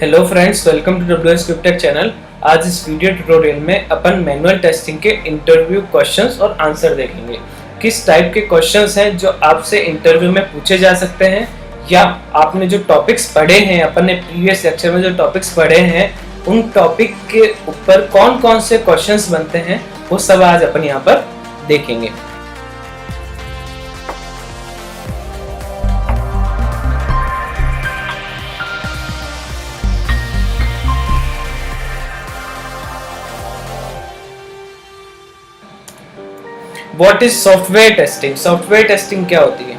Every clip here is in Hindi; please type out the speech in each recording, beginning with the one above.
Hello friends, welcome to WS Cryptech channel. आज इस वीडियो ट्यूटोरियल में अपन मैनुअल टेस्टिंग के इंटरव्यू क्वेश्चंस और आंसर देखेंगे। किस टाइप के क्वेश्चंस हैं जो आपसे इंटरव्यू में पूछे जा सकते हैं, या आपने जो टॉपिक्स पढ़े हैं, अपन ने प्रीवियस लेक्चर में जो टॉपिक्स पढ़े हैं उन टॉपिक के ऊपर कौन कौन से क्वेश्चंस बनते हैं, वो सब आज अपन यहाँ पर देखेंगे। What is software testing? Software testing क्या होती है?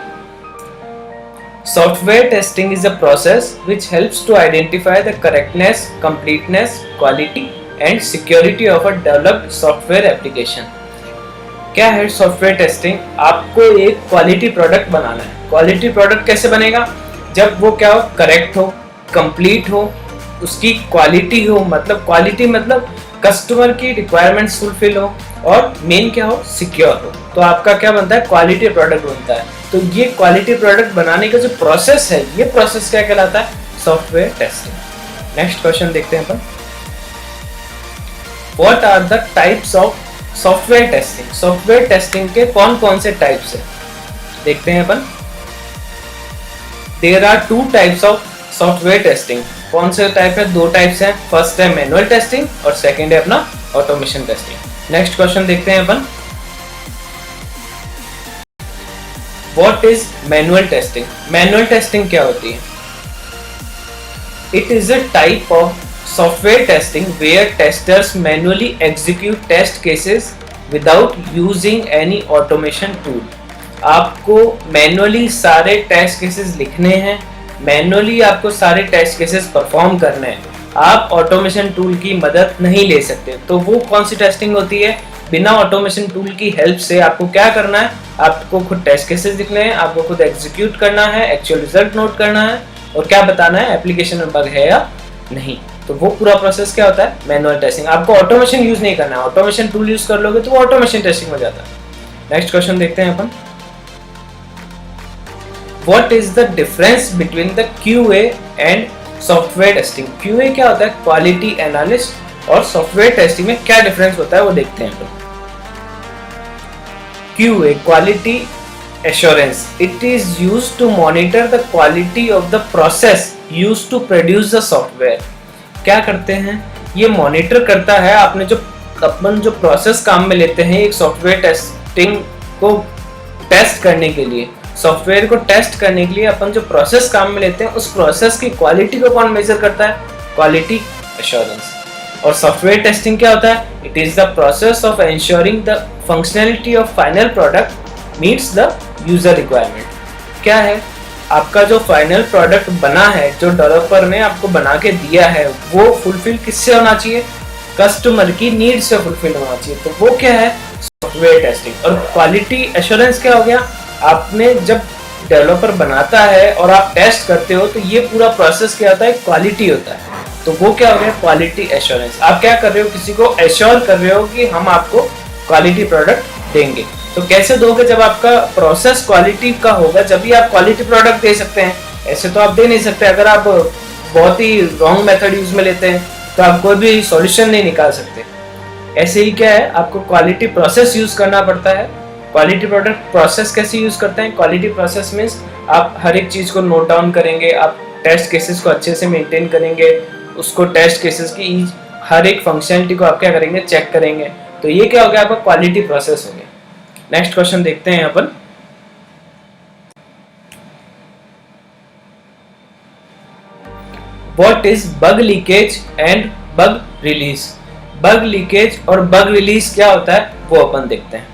Software testing is a process which helps to identify the correctness, completeness, quality and security of a developed software application. क्या है सॉफ्टवेयर टेस्टिंग? आपको एक क्वालिटी प्रोडक्ट बनाना है। क्वालिटी प्रोडक्ट कैसे बनेगा? जब वो क्या हो, करेक्ट हो, कंप्लीट हो, उसकी क्वालिटी हो, मतलब क्वालिटी मतलब कस्टमर की रिक्वायरमेंट्स फुलफिल हो, और मेन क्या हो, सिक्योर हो। तो आपका क्या बनता है, क्वालिटी प्रोडक्ट बनता है। तो ये क्वालिटी प्रोडक्ट बनाने का जो प्रोसेस है, ये प्रोसेस क्या कहलाता है, सॉफ्टवेयर टेस्टिंग। नेक्स्ट क्वेश्चन देखते हैं अपन। What are the types of software testing? Software testing के कौन कौन से टाइप्स है, देखते हैं अपन। There are 2 types of software testing. कौन से टाइप है? 2 टाइप्स हैं। फर्स्ट है मैनुअल टेस्टिंग और सेकंड है अपना ऑटोमेशन टेस्टिंग। नेक्स्ट क्वेश्चन देखते हैं अपन। What is manual testing? Manual testing क्या होती है? It is a type of software testing where testers manually execute test cases without using any automation tool. आपको मैनुअली सारे टेस्ट केसेस लिखने हैं, मैनुअली आपको सारे टेस्ट केसेस परफॉर्म करने हैं, आप ऑटोमेशन टूल की मदद नहीं ले सकते। तो वो कौन सी टेस्टिंग होती है? बिना ऑटोमेशन टूल की हेल्प से आपको क्या करना है, आपको खुद टेस्ट केसेस लिखने हैं, आपको खुद एग्जीक्यूट करना है, एक्चुअल रिजल्ट नोट करना है, और क्या बताना है, एप्लीकेशन में बग है या नहीं। तो वो पूरा प्रोसेस क्या होता है, मैनुअल टेस्टिंग। आपको ऑटोमेशन यूज नहीं करना है, ऑटोमेशन टूल यूज कर लोगे तो वो ऑटोमेशन टेस्टिंग में जाता है। नेक्स्ट क्वेश्चन देखते हैं अपन। What is the difference between the QA and software testing? QA क्या होता है, क्वालिटी एनालिस्ट, और सॉफ्टवेयर टेस्टिंग में क्या डिफरेंस होता है वो देखते हैं। QA quality assurance, it is used to monitor the quality of the process used to produce the software. क्या करते हैं, ये मॉनिटर करता है आपने जो अपन जो प्रोसेस काम में लेते हैं एक सॉफ्टवेयर टेस्टिंग को टेस्ट करने के लिए, सॉफ्टवेयर को टेस्ट करने के लिए अपन जो प्रोसेस काम में लेते हैं उस प्रोसेस की क्वालिटी को कौन मेजर करता है, क्वालिटी एश्योरेंस। और सॉफ्टवेयर टेस्टिंग क्या होता है? It is the process of ensuring the functionality of final product meets the user requirement. क्या है, आपका जो फाइनल प्रोडक्ट बना है, जो डेवलपर ने आपको बना के दिया है, वो फुलफिल किससे होना चाहिए, कस्टमर की नीड से फुलफिल होना चाहिए। तो वो क्या है, सॉफ्टवेयर टेस्टिंग। और क्वालिटी एश्योरेंस क्या हो गया, आपने जब डेवलपर बनाता है और आप टेस्ट करते हो तो ये पूरा प्रोसेस क्या होता है, क्वालिटी होता है। तो वो क्या हो गया, क्वालिटी एश्योरेंस। आप क्या कर रहे हो, किसी को एश्योर कर रहे हो कि हम आपको क्वालिटी प्रोडक्ट देंगे। तो कैसे दोगे, जब आपका प्रोसेस क्वालिटी का होगा जब भी आप क्वालिटी प्रोडक्ट दे सकते हैं। ऐसे तो आप दे नहीं सकते। अगर आप बहुत ही रॉन्ग मेथड यूज में लेते हैं तो आप कोई भी सॉल्यूशन नहीं निकाल सकते। ऐसे ही क्या है, आपको क्वालिटी प्रोसेस यूज करना पड़ता है। क्वालिटी प्रोडक्ट प्रोसेस कैसे यूज करते हैं, क्वालिटी प्रोसेस मीन्स आप हर एक चीज को नोट डाउन करेंगे, आप टेस्ट केसेस को अच्छे से मेंटेन करेंगे, उसको टेस्ट केसेस की हर एक फंक्शनलिटी को आप क्या करेंगे, चेक करेंगे। तो ये क्या हो गया, आपका क्वालिटी प्रोसेस हो गया। नेक्स्ट क्वेश्चन देखते हैं अपन। What is bug leakage and bug release? Bug leakage और बग रिलीज क्या होता है वो अपन देखते हैं।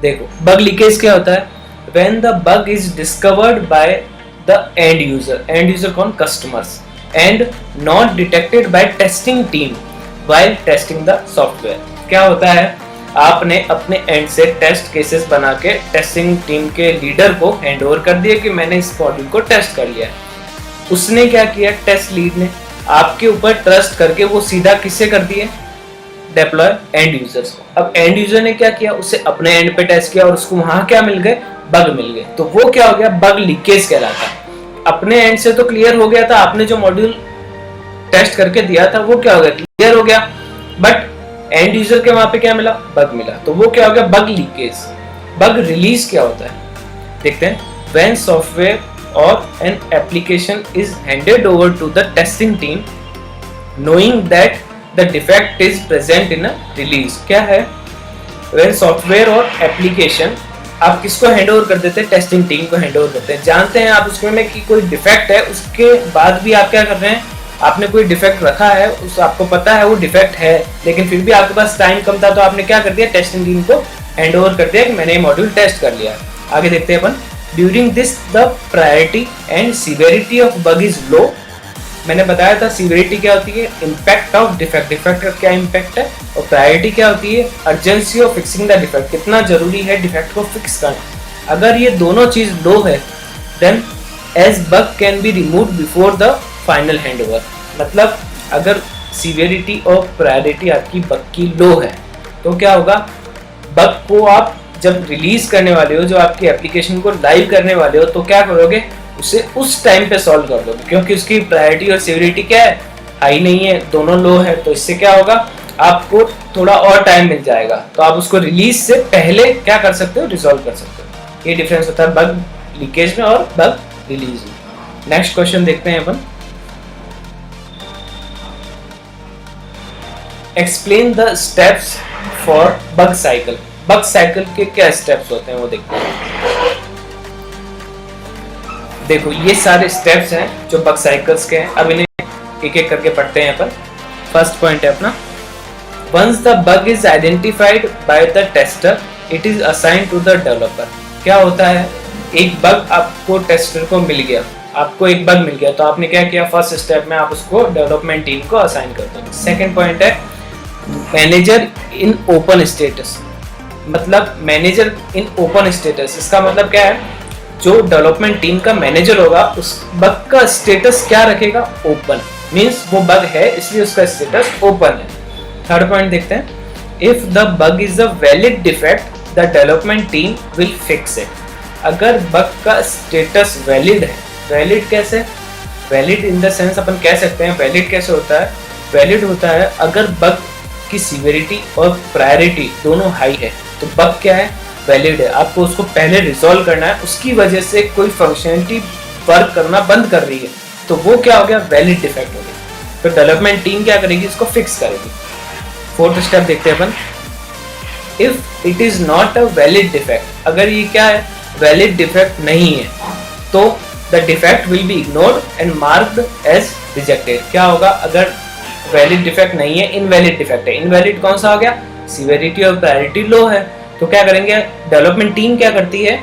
देखो, बग लीकेज क्या होता है, when the bug is discovered by the end user कौन, customers, and not detected by testing team while testing the software। क्या होता है, आपने अपने एंड से टेस्ट केसेस बना के टेस्टिंग टीम के लीडर को हैंड ओवर कर दिया कि मैंने इस मॉड्यूल को टेस्ट कर लिया है। उसने क्या किया, टेस्ट लीड ने आपके ऊपर ट्रस्ट करके वो सीधा किससे कर दिए, डेप्लॉय एंड यूजर्स को। अब एंड यूजर ने क्या किया, उसे अपने एंड पे टेस्ट किया और उसको वहां क्या मिल गए, बग मिल गए। तो वो क्या हो गया, बग लीकेज कहलाता है। अपने एंड से तो क्लियर हो गया था, आपने जो मॉड्यूल टेस्ट करके दिया था वो क्या हो गया, क्लियर हो गया, बट एंड यूजर के वहां पे क्या मिला, बग मिला। तो वो क्या हो गया, बग लीकेज। बग रिलीज क्या होता है, देखते हैं। व्हेन सॉफ्टवेयर और an application is handed over to the testing team knowing that the defect is present in a release. क्या है, व्हेन सॉफ्टवेयर और एप्लीकेशन, आप किसको हैंड ओवर कर देते हैं, टेस्टिंग टीम को हैंड ओवर करते हैं। जानते हैं आप उसमें कि कोई डिफेक्ट है, उसके बाद भी आप क्या कर रहे हैं, आपने कोई डिफेक्ट रखा है, उस आपको पता है वो डिफेक्ट है, लेकिन फिर भी आपके पास टाइम कम था, तो आपने क्या कर दिया, टेस्टिंग टीम को हैंड ओवर कर दिया कि मैंने ये मॉड्यूल टेस्ट कर लिया। आगे देखते हैं अपन। During this the priority and severity of bug is low. मैंने बताया था सीवेरिटी क्या होती है, इम्पैक्ट ऑफ डिफेक्ट, डिफेक्ट का क्या इम्पैक्ट है, और प्रायोरिटी क्या होती है, urgency of fixing the defect, कितना जरूरी है डिफेक्ट को फिक्स करना। अगर ये दोनों चीज लो है, then as bug can be remove before the final handover. मतलब अगर सीवियरिटी और प्रायोरिटी आपकी बग की लो है, तो क्या होगा, बग को आप जब रिलीज करने वाले हो, जो आपकी एप्लीकेशन को लाइव करने वाले हो, तो क्या करोगे, उसे उस टाइम पे सॉल्व कर दोगे, क्योंकि उसकी प्रायोरिटी और सीवियरिटी क्या है, हाई नहीं है, दोनों लो है। तो इससे क्या होगा, आपको थोड़ा और टाइम मिल जाएगा, तो आप उसको रिलीज से पहले क्या कर सकते हो, रिजॉल्व कर सकते हो। ये डिफरेंस होता है बग लीकेज में और बग रिलीज में। नेक्स्ट क्वेश्चन देखते हैं अपन। Explain the steps for bug cycle. Bug cycle के क्या स्टेप्स होते हैं वो देखते हैं। देखो ये सारे स्टेप्स हैं जो बग साइकिल्स के हैं, अब इन्हें एक एक करके पढ़ते हैं अपन। फर्स्ट पॉइंट है अपना, once the bug is identified by the tester it is assign to the developer. क्या होता है, एक बग आपको टेस्टर को मिल गया, आपको एक बग मिल गया, तो आपने क्या किया, फर्स्ट स्टेप में आप उसको डेवलपमेंट टीम को असाइन करते हो। सेकंड पॉइंट है मैनेजर इन ओपन स्टेटस। मतलब मैनेजर इन ओपन स्टेटस, इसका मतलब क्या है, जो डेवलपमेंट टीम का मैनेजर होगा उस बग का स्टेटस क्या रखेगा, ओपन, मींस वो बग है इसलिए उसका स्टेटस ओपन है। थर्ड पॉइंट देखते हैं, if the bug is a valid defect the development team will fix it. अगर बग का स्टेटस वैलिड है, वैलिड कैसे, वैलिड इन द सेंस अपन कह सकते हैं, वैलिड कैसे होता है, वैलिड होता है अगर बग की सीवियरिटी और प्रायोरिटी दोनों हाई है, तो बग क्या है, वैलिड है, आपको उसको पहले रिजॉल्व करना है, उसकी वजह से कोई फंक्शनलिटी वर्क करना बंद कर रही है, तो वो क्या हो गया, वैलिड डिफेक्ट हो गया। तो डेवलपमेंट टीम क्या करेगी, इसको फिक्स करेगी। फोर्थ स्टेप देखते हैं अपन, if it is not a valid defect. अगर ये क्या है, वैलिड डिफेक्ट नहीं है, तो the defect will be ignored and marked as rejected. क्या होगा, अगर वैलिड डिफेक्ट नहीं है, इनवैलिड डिफेक्ट है। इनवैलिड कौन सा हो गया, सीवियरिटी और प्रायोरिटी लो है, तो क्या करेंगे, डेवलपमेंट टीम क्या करती है,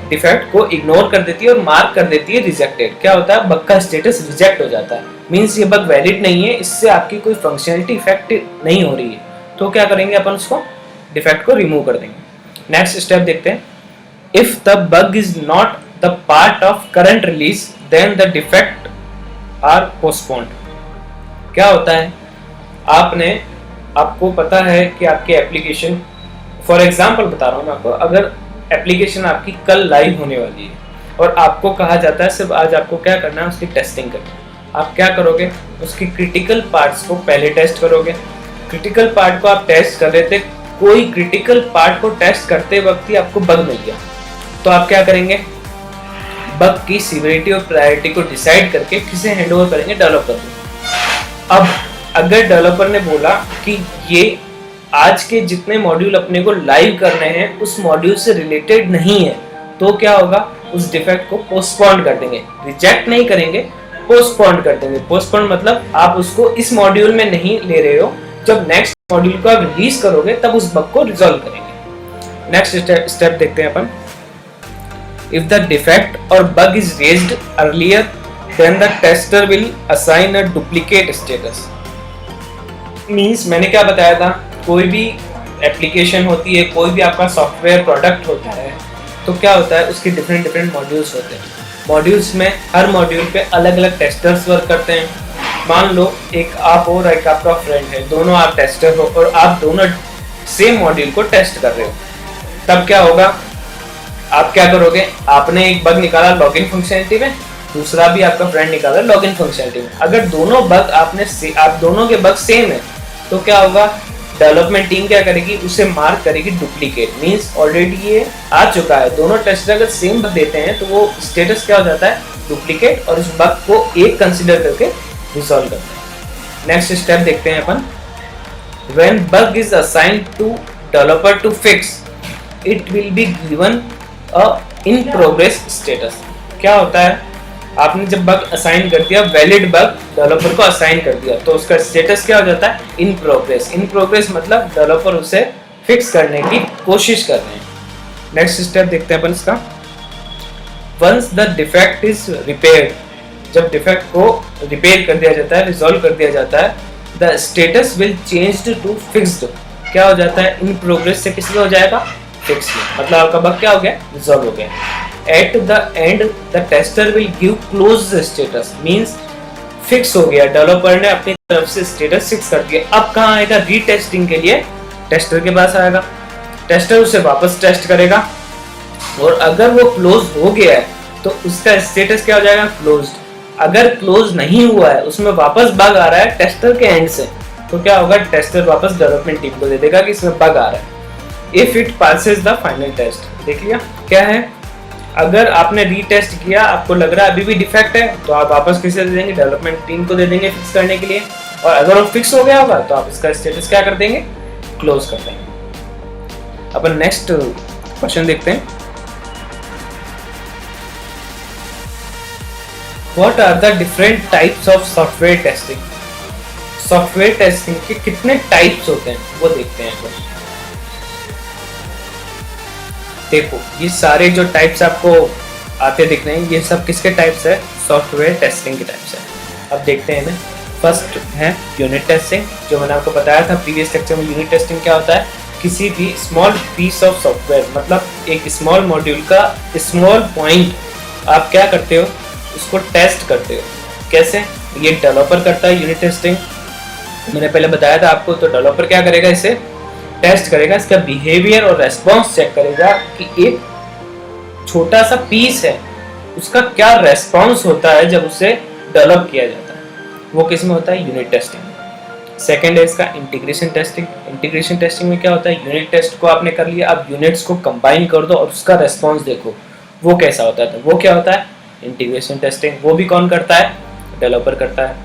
डिफेक्ट को इग्नोर कर देती है और मार्क कर देती है रिजेक्टेड। क्या होता है, बग का स्टेटस रिजेक्ट हो जाता है, मींस ये बग वैलिड नहीं है, इससे आपकी कोई फंक्शनलिटी इफेक्ट नहीं हो रही है, तो क्या करेंगे अपन, उसको डिफेक्ट को रिमूव कर देंगे। नेक्स्ट स्टेप देखते हैं, if the bug is not the part of current release then the defect are postponed. क्या होता है, आपको पता है कि आपकी एप्लीकेशन, फॉर एग्जाम्पल बता रहा हूँ मैं आपको, अगर एप्लीकेशन आपकी कल लाइव होने वाली है और आपको कहा जाता है सिर्फ आज आपको क्या करना है, उसकी टेस्टिंग करनी है, आप क्या करोगे, उसकी क्रिटिकल पार्ट्स को पहले टेस्ट करोगे। क्रिटिकल पार्ट को आप टेस्ट कर रहे थे, कोई क्रिटिकल पार्ट को टेस्ट करते वक्त ही आपको बग मिल गया, तो आप क्या करेंगे, बग की सीवियरिटी और प्रायोरिटी को डिसाइड करके किसे हैंडओवर करेंगे, डेवलपर को। अब अगर डेवलपर ने बोला कि ये आज के जितने मॉड्यूल अपने को लाइव करने हैं उस मॉड्यूल से रिलेटेड नहीं है, तो क्या होगा, उस डिफेक्ट को पोस्टपोन कर देंगे, रिजेक्ट नहीं करेंगे, पोस्टपोन कर देंगे। पोस्टपोन मतलब आप उसको इस मॉड्यूल में नहीं ले रहे हो, जब नेक्स्ट मॉड्यूल को आप रिलीज करोगे तब उस बग को रिजॉल्व करेंगे। नेक्स्ट स्टेप देखते हैं अपन, इफ द डिफेक्ट और bug is raised earlier then the tester will assign a duplicate status. Means मैंने क्या बताया था, कोई भी एप्लीकेशन होती है, कोई भी आपका सॉफ्टवेयर प्रोडक्ट होता है, तो क्या होता है, उसके डिफरेंट मॉड्यूल्स होते हैं। मॉड्यूल्स में हर मॉड्यूल पे अलग अलग टेस्टर्स वर्क करते हैं। मान लो एक आप और एक आपका फ्रेंड है, दोनों आप टेस्टर हो और आप दोनों सेम मॉड्यूल को टेस्ट कर रहे हो, तब क्या होगा, आप क्या करोगे, आपने एक बग निकाला लॉगिन फंक्शनलिटी में, दूसरा भी आपका फ्रेंड निकाल रहा है लॉगिन फंक्शनलिटी में। अगर दोनों बग आप दोनों के बग सेम है तो क्या होगा, डेवलपमेंट टीम क्या करेगी, उसे मार्क करेगी डुप्लीकेट, मींस ऑलरेडी ये आ चुका है। दोनों टेस्टर अगर सेम बग देते हैं तो वो स्टेटस क्या हो जाता है, डुप्लीकेट, और इस बग को एक कंसीडर करके रिजॉल्व करते हैं। नेक्स्ट स्टेप देखते हैं अपन, when bug is assigned to developer to fix it will be given a in progress status. क्या होता है, आपने जब बग असाइन कर दिया, वैलिड बग डेवलपर को असाइन कर दिया, तो उसका स्टेटस क्या हो जाता है, इन प्रोग्रेस। इन प्रोग्रेस मतलब डेवलपर उसे फिक्स करने की कोशिश कर रहे हैं। नेक्स्ट स्टेप देखते हैं अपन इसका, once the defect is repaired, जब डिफेक्ट को रिपेयर कर दिया जाता है, रिजॉल्व कर दिया जाता है, the status will change to fixed. क्या हो जाता है, इन प्रोग्रेस से किस में हो जाएगा, फिक्स में, मतलब आपका बग क्या हो गया, रिजॉल्व हो गया। At the end, the tester will give close status, means fix हो गया, डेवलपर ने अपनी तरफ से स्टेटस फिक्स कर दिया। अब कहाँ आएगा, रीटेस्टिंग के लिए टेस्टर के पास आएगा, टेस्टर उसे वापस टेस्ट करेगा, और अगर वो क्लोज हो गया है तो उसका स्टेटस क्या हो जाएगा, क्लोज्ड। अगर क्लोज नहीं हुआ है, उसमें वापस बग आ रहा है टेस्टर के एंड से, तो क्या होगा, टेस्टर वापस डेवलपमेंट टीम को दे देगा कि इसमें बग आ रहा है। If it passes the final test, देख लिया क्या है, अगर आपने रीटेस्ट किया, आपको लग रहा है अभी भी डिफेक्ट है, तो आप वापस किसे दे देंगे, डेवलपमेंट टीम को दे देंगे फिक्स करने के लिए, और अगर वो फिक्स हो गया होगा तो आप इसका स्टेटस क्या कर देंगे, क्लोज कर देंगे। अपन नेक्स्ट क्वेश्चन देखते हैं, what are the different types of software testing. Software testing के कितने टाइप्स होते हैं वो देखते हैं। देखो ये सारे जो टाइप्स आपको आते दिख रहे हैं, ये सब किसके टाइप्स है, सॉफ्टवेयर टेस्टिंग के टाइप्स है। अब देखते हैं, फर्स्ट है यूनिट टेस्टिंग, जो मैंने आपको बताया था प्रीवियस लेक्चर में। यूनिट टेस्टिंग क्या होता है, किसी भी स्मॉल पीस ऑफ सॉफ्टवेयर, मतलब एक स्मॉल मॉड्यूल का स्मॉल पॉइंट आप क्या करते हो, उसको टेस्ट करते हो। कैसे, ये डेवलपर करता है यूनिट टेस्टिंग, मैंने पहले बताया था आपको। तो डेवलपर क्या करेगा, इसे टेस्ट करेगा, इसका बिहेवियर और रेस्पॉन्स चेक करेगा कि एक छोटा सा पीस है उसका क्या रेस्पॉन्स होता है जब उसे डेवलप किया जाता है, वो किस में होता है, यूनिट टेस्टिंग। सेकंड है इसका इंटीग्रेशन टेस्टिंग। इंटीग्रेशन टेस्टिंग में क्या होता है, यूनिट टेस्ट को आपने कर लिया, अब यूनिट्स को कंबाइन कर दो और उसका रेस्पॉन्स देखो वो कैसा होता है, तो वो क्या होता है, इंटीग्रेशन टेस्टिंग। वो भी कौन करता है, डेवलपर करता है।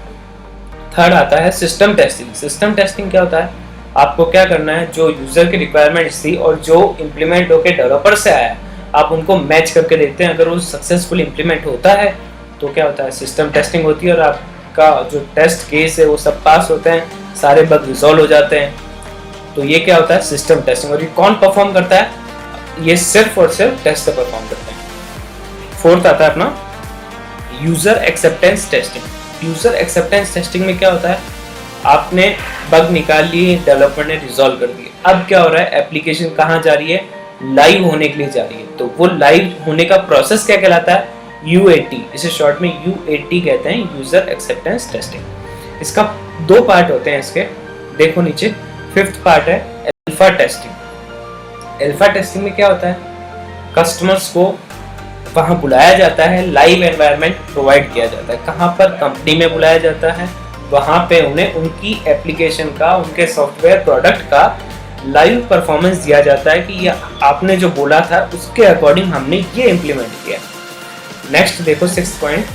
थर्ड आता है सिस्टम टेस्टिंग। सिस्टम टेस्टिंग क्या होता है, आपको क्या करना है, जो यूजर की रिक्वायरमेंट्स थी और जो इम्प्लीमेंट होकर डेवलपर से आया, आप उनको मैच करके देखते हैं। अगर वो सक्सेसफुल इम्प्लीमेंट होता है तो क्या होता है, सिस्टम टेस्टिंग होती है, और आपका जो टेस्ट केस है वो सब पास होते हैं, सारे बग रिजॉल्व हो जाते हैं। तो ये क्या होता है, सिस्टम टेस्टिंग। और ये कौन परफॉर्म करता है, ये सिर्फ और सिर्फ टेस्टर परफॉर्म करते हैं। फोर्थ आता है अपना user acceptance testing. User acceptance testing में क्या होता है, आपने बग निकाल लिए, डेवलपर ने रिजॉल्व कर दिए, अब क्या हो रहा है, एप्लीकेशन कहाँ जा रही है, लाइव होने के लिए जा रही है। तो वो लाइव होने का प्रोसेस क्या कहलाता है, UAT, इसे शॉर्ट में UAT कहते हैं, यूजर एक्सेप्टेंस टेस्टिंग। इसका दो पार्ट होते हैं इसके, देखो नीचे। फिफ्थ पार्ट है अल्फा टेस्टिंग। अल्फा टेस्टिंग में क्या होता है, कस्टमर्स को वहाँ बुलाया जाता है, लाइव एनवायरनमेंट प्रोवाइड किया जाता है। कहाँ पर, कंपनी में बुलाया जाता है, वहाँ पे उन्हें उनकी एप्लीकेशन का, उनके सॉफ्टवेयर प्रोडक्ट का लाइव परफॉर्मेंस दिया जाता है कि ये आपने जो बोला था उसके अकॉर्डिंग हमने ये इम्प्लीमेंट किया। नेक्स्ट देखो 6th point,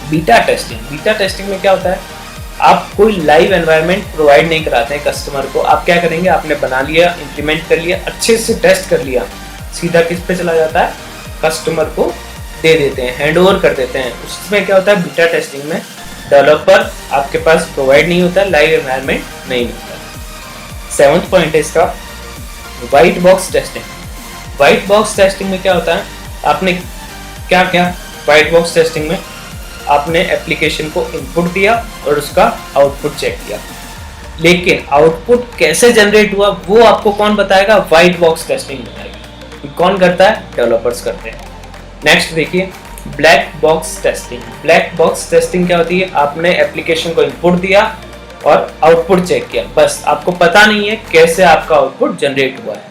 beta testing. Beta testing में क्या होता है, आप कोई लाइव एनवायरनमेंट प्रोवाइड नहीं कराते हैं कस्टमर को। आप क्या करेंगे, आपने बना लिया, इम्प्लीमेंट कर लिया, अच्छे से टेस्ट कर लिया, सीधा किस पे चला जाता है, कस्टमर को दे देते हैं, हैंड ओवर कर देते हैं। उसमें क्या होता है, बीटा टेस्टिंग में डेवलपर आपके पास प्रोवाइड नहीं होता, लाइव एनवायरनमेंट नहीं मिलता। 7th पॉइंट है इसका white box testing. White box testing में क्या होता है, आपने क्या क्या, व्हाइट बॉक्स टेस्टिंग में आपने एप्लीकेशन को इनपुट दिया और उसका आउटपुट चेक किया, लेकिन आउटपुट कैसे जनरेट हुआ वो आपको कौन बताएगा, व्हाइट बॉक्स टेस्टिंग बताएगी। कौन करता है, डेवलपर्स करते हैं। नेक्स्ट देखिए black box testing. Black box testing क्या होती है, आपने एप्लीकेशन को इनपुट दिया और आउटपुट चेक किया, बस आपको पता नहीं है कैसे आपका आउटपुट जनरेट हुआ है।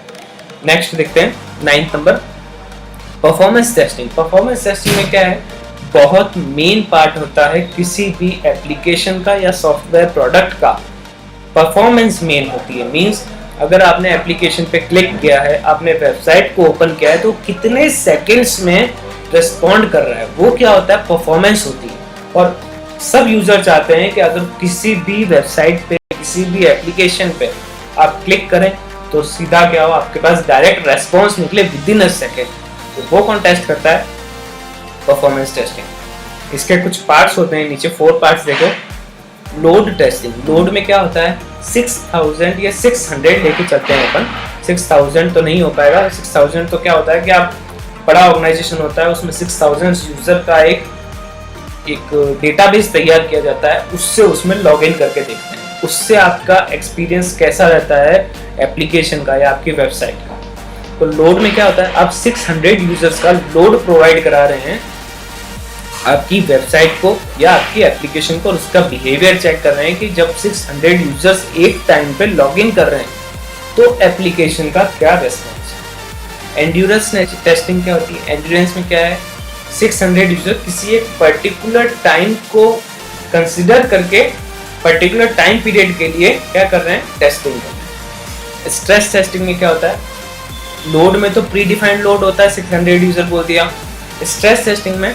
नेक्स्ट देखते हैं 9th number, performance testing. Performance testing में क्या है, बहुत मेन पार्ट होता है किसी भी एप्लीकेशन का या सॉफ्टवेयर प्रोडक्ट का। परफॉर्मेंस मेन होती है, मींस अगर आपने एप्लीकेशन पे क्लिक किया है, आपने वेबसाइट को ओपन किया है, तो कितने सेकंड्स में रिस्पॉन्ड कर रहा है, वो क्या होता है, परफॉर्मेंस होती है। और सब यूजर चाहते हैं कि अगर किसी भी वेबसाइट पे, किसी भी एप्लीकेशन पे आप क्लिक करें तो सीधा क्या हो, आपके पास डायरेक्ट रेस्पॉन्स निकले विद इन अ सेकेंड। तो वो कौन टेस्ट करता है, परफॉर्मेंस टेस्टिंग। इसके कुछ पार्ट्स होते हैं, नीचे 4 पार्ट्स देखो। लोड टेस्टिंग, लोड में क्या होता है, 6000 या 600 लेके चलते हैं अपन। 6000 तो नहीं हो पाएगा, 6000 तो क्या होता है कि आप बड़ा ऑर्गेनाइजेशन होता है, उसमें 6000 यूजर का एक डेटाबेस तैयार किया जाता है, उससे उसमें लॉग इन करके देखते हैं, उससे आपका एक्सपीरियंस कैसा रहता है एप्लीकेशन का या आपकी वेबसाइट का। तो लोड में क्या होता है, आप 600 यूजर्स का लोड प्रोवाइड करा रहे हैं आपकी वेबसाइट को या आपकी एप्लीकेशन को, और उसका बिहेवियर चेक कर रहे हैं कि जब 600 यूजर्स एक टाइम पे लॉग इन कर रहे हैं तो एप्लीकेशन का क्या रेस्पॉन्स है। एंड्योरेंस टेस्टिंग क्या होती है, एंड्योरेंस में क्या है, 600 यूजर किसी एक पर्टिकुलर टाइम को कंसिडर करके पर्टिकुलर टाइम पीरियड के लिए क्या कर रहे हैं, टेस्टिंग कर रहे हैं। स्ट्रेस टेस्टिंग में क्या होता है, लोड में तो प्री डिफाइंड लोड होता है, 600 यूजर बोल दिया। स्ट्रेस टेस्टिंग में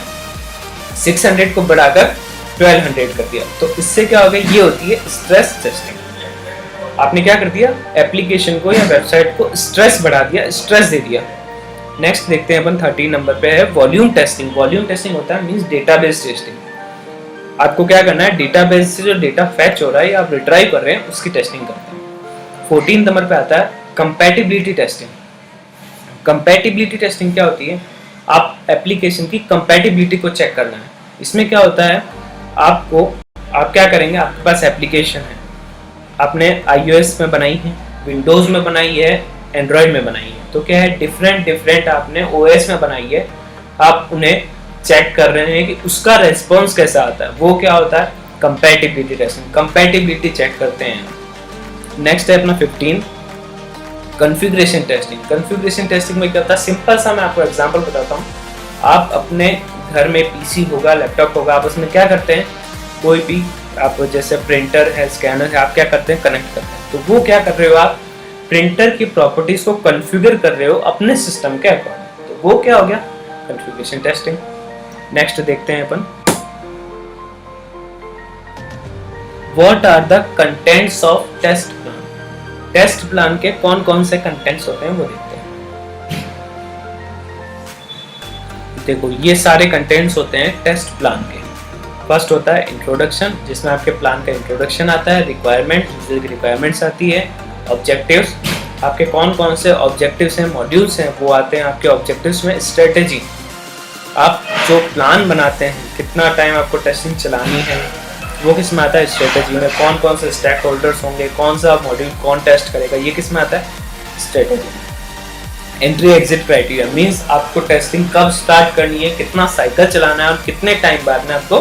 600 को बढ़ाकर 1200 कर दिया, तो इससे क्या हो गया, ये होती है स्ट्रेस टेस्टिंग। आपने क्या कर दिया, एप्लीकेशन को या वेबसाइट को स्ट्रेस बढ़ा दिया, स्ट्रेस दे दिया। नेक्स्ट देखते हैं अपन 13 नंबर पे है वॉल्यूम टेस्टिंग। वॉल्यूम टेस्टिंग होता है मींस डेटाबेस टेस्टिंग। आपको क्या करना है, डेटाबेस से जो डेटा फैच हो रहा है या आप रिट्राइव कर रहे हैं उसकी टेस्टिंग करते हैं। 14 नंबर पे आता है कंपैटिबिलिटी टेस्टिंग। कंपैटिबिलिटी टेस्टिंग क्या होती है, आप एप्लीकेशन की कंपैटिबिलिटी को चेक करना है। इसमें क्या होता है, आप क्या करेंगे, आपके पास एप्लीकेशन है, आपने iOS में बनाई है, विंडोज में बनाई है, एंड्रॉयड में बनाई है, तो क्या है, डिफरेंट आपने OS में बनाई है, आप उन्हें चेक कर रहे हैं कि उसका रेस्पॉन्स कैसा आता है, वो क्या होता है, कंपैटिबिलिटी टेस्टिंग। कंपैटिबिलिटी चेक करते हैं। नेक्स्ट है अपना 15 कॉन्फ़िगरेशन टेस्टिंग। कॉन्फ़िगरेशन टेस्टिंग में क्या होता है, सिंपल सा मैं आपको एग्जांपल बताता हूँ। आप अपने घर में पीसी होगा, लैपटॉप होगा, आप उसमें क्या करते हैं, कोई भी आप जैसे प्रिंटर है, स्कैनर है, आप क्या करते हैं, कनेक्ट करते हैं। तो वो क्या कर रहे हो, आप प्रिंटर की प्रॉपर्टीज को कॉन्फ़िगर कर रहे हो अपने सिस्टम के अकॉर्डिंग, तो वो क्या हो गया, कॉन्फ़िगरेशन टेस्टिंग। नेक्स्ट देखते हैं अपन, what are the contents of test plan. Test plan के कौन कौन से कंटेंट्स होते हैं वो देखते हैं। देखो ये सारे कंटेंट्स होते हैं टेस्ट प्लान के। फर्स्ट होता है इंट्रोडक्शन, जिसमें आपके प्लान का इंट्रोडक्शन आता है, रिक्वायरमेंट, यूजर की रिक्वायरमेंट्स आती है, ऑब्जेक्टिव्स, आपके कौन कौन से ऑब्जेक्टिव्स हैं, मॉड्यूल्स हैं, वो आते हैं आपके ऑब्जेक्टिव्स में। स्ट्रेटेजी, आप जो प्लान बनाते हैं, कितना टाइम आपको टेस्टिंग चलानी है, वो किस में आता है, स्ट्रेटेजी में। कौन कौन से स्टेक होल्डर्स होंगे, कौन सा मॉड्यूल कौन टेस्ट करेगा, ये किस में आता है, strategy. Entry exit criteria means आपको टेस्टिंग कब स्टार्ट करनी है, कितना साइकिल चलाना है और कितने टाइम बाद में आपको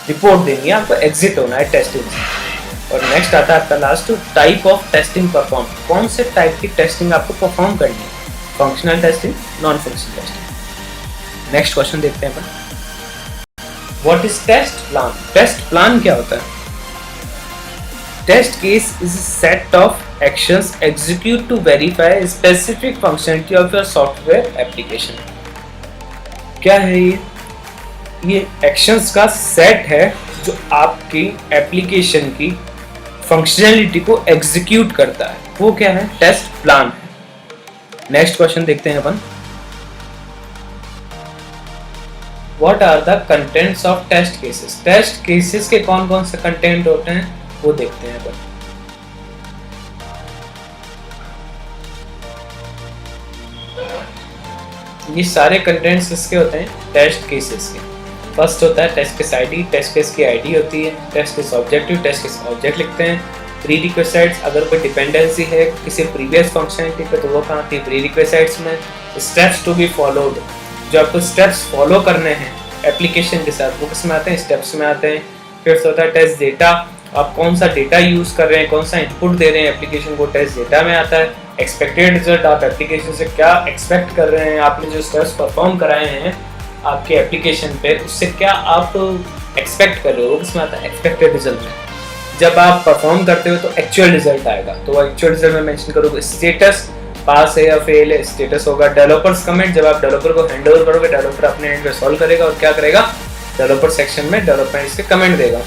रिपोर्ट देनी है, आपको एग्जिट होना है टेस्टिंग से। और नेक्स्ट आता है आपका last, type of testing perform. कौन से टाइप की टेस्टिंग आपको परफॉर्म करनी है, functional testing, non functional testing. Next question देखते हैं अपन, what is test plan. Test plan क्या होता है, test case is a set of actions execute to verify specific functionality of your software application। क्या है ये एक्शंस का सेट है जो आपकी एप्लीकेशन की फंक्शनैलिटी को एग्जीक्यूट करता है, वो क्या है, टेस्ट प्लान है। नेक्स्ट क्वेश्चन देखते हैं अपन, what are the contents of test cases. Test cases के कौन कौन से कंटेंट होते हैं वो देखते हैं अपन। ये सारे कंटेंट्स किसके होते हैं, टेस्ट केसेस के। फर्स्ट होता है test case ID, test case की आईडी होती है, test case objective, test case object लिखते हैं। प्री रिक्वेस्ट्स, अगर कोई डिपेंडेंसी है किसी प्रीवियस फंक्शनलिटी पे तो वो कहाँ आती है, प्री रिक्वेस्ट्स में। स्टेप्स टू बी फॉलोड, जो आपको स्टेप्स फॉलो करने हैं एप्लीकेशन के साथ, वो किस में आते हैं, स्टेप्स में आते हैं। फिर होता है टेस्ट डेटा, आप कौन सा डेटा यूज कर रहे हैं, कौन सा इनपुट दे रहे हैं एप्लीकेशन को, टेस्ट डेटा में आता है। एक्सपेक्टेड रिजल्ट, आप एप्लीकेशन से क्या एक्सपेक्ट कर रहे हैं, आपने जो स्टेप्स परफॉर्म कराए हैं आपके एप्लीकेशन पे, उससे क्या आप एक्सपेक्ट कर रहे हो, उसमें आता है एक्सपेक्टेड रिजल्ट। जब आप परफॉर्म करते हो तो एक्चुअल रिजल्ट आएगा, तो वो एक्चुअल रिजल्ट में मेंशन करोगे स्टेटस, पास है या फेल है, स्टेटस होगा। डेवलपर्स कमेंट, जब आप डेवलपर को हैंड ओवर करोगे, डेवलपर अपने एंड पे सॉल्व करेगा और क्या करेगा, डेवलपर सेक्शन में डेवलपर इसके कमेंट देगा।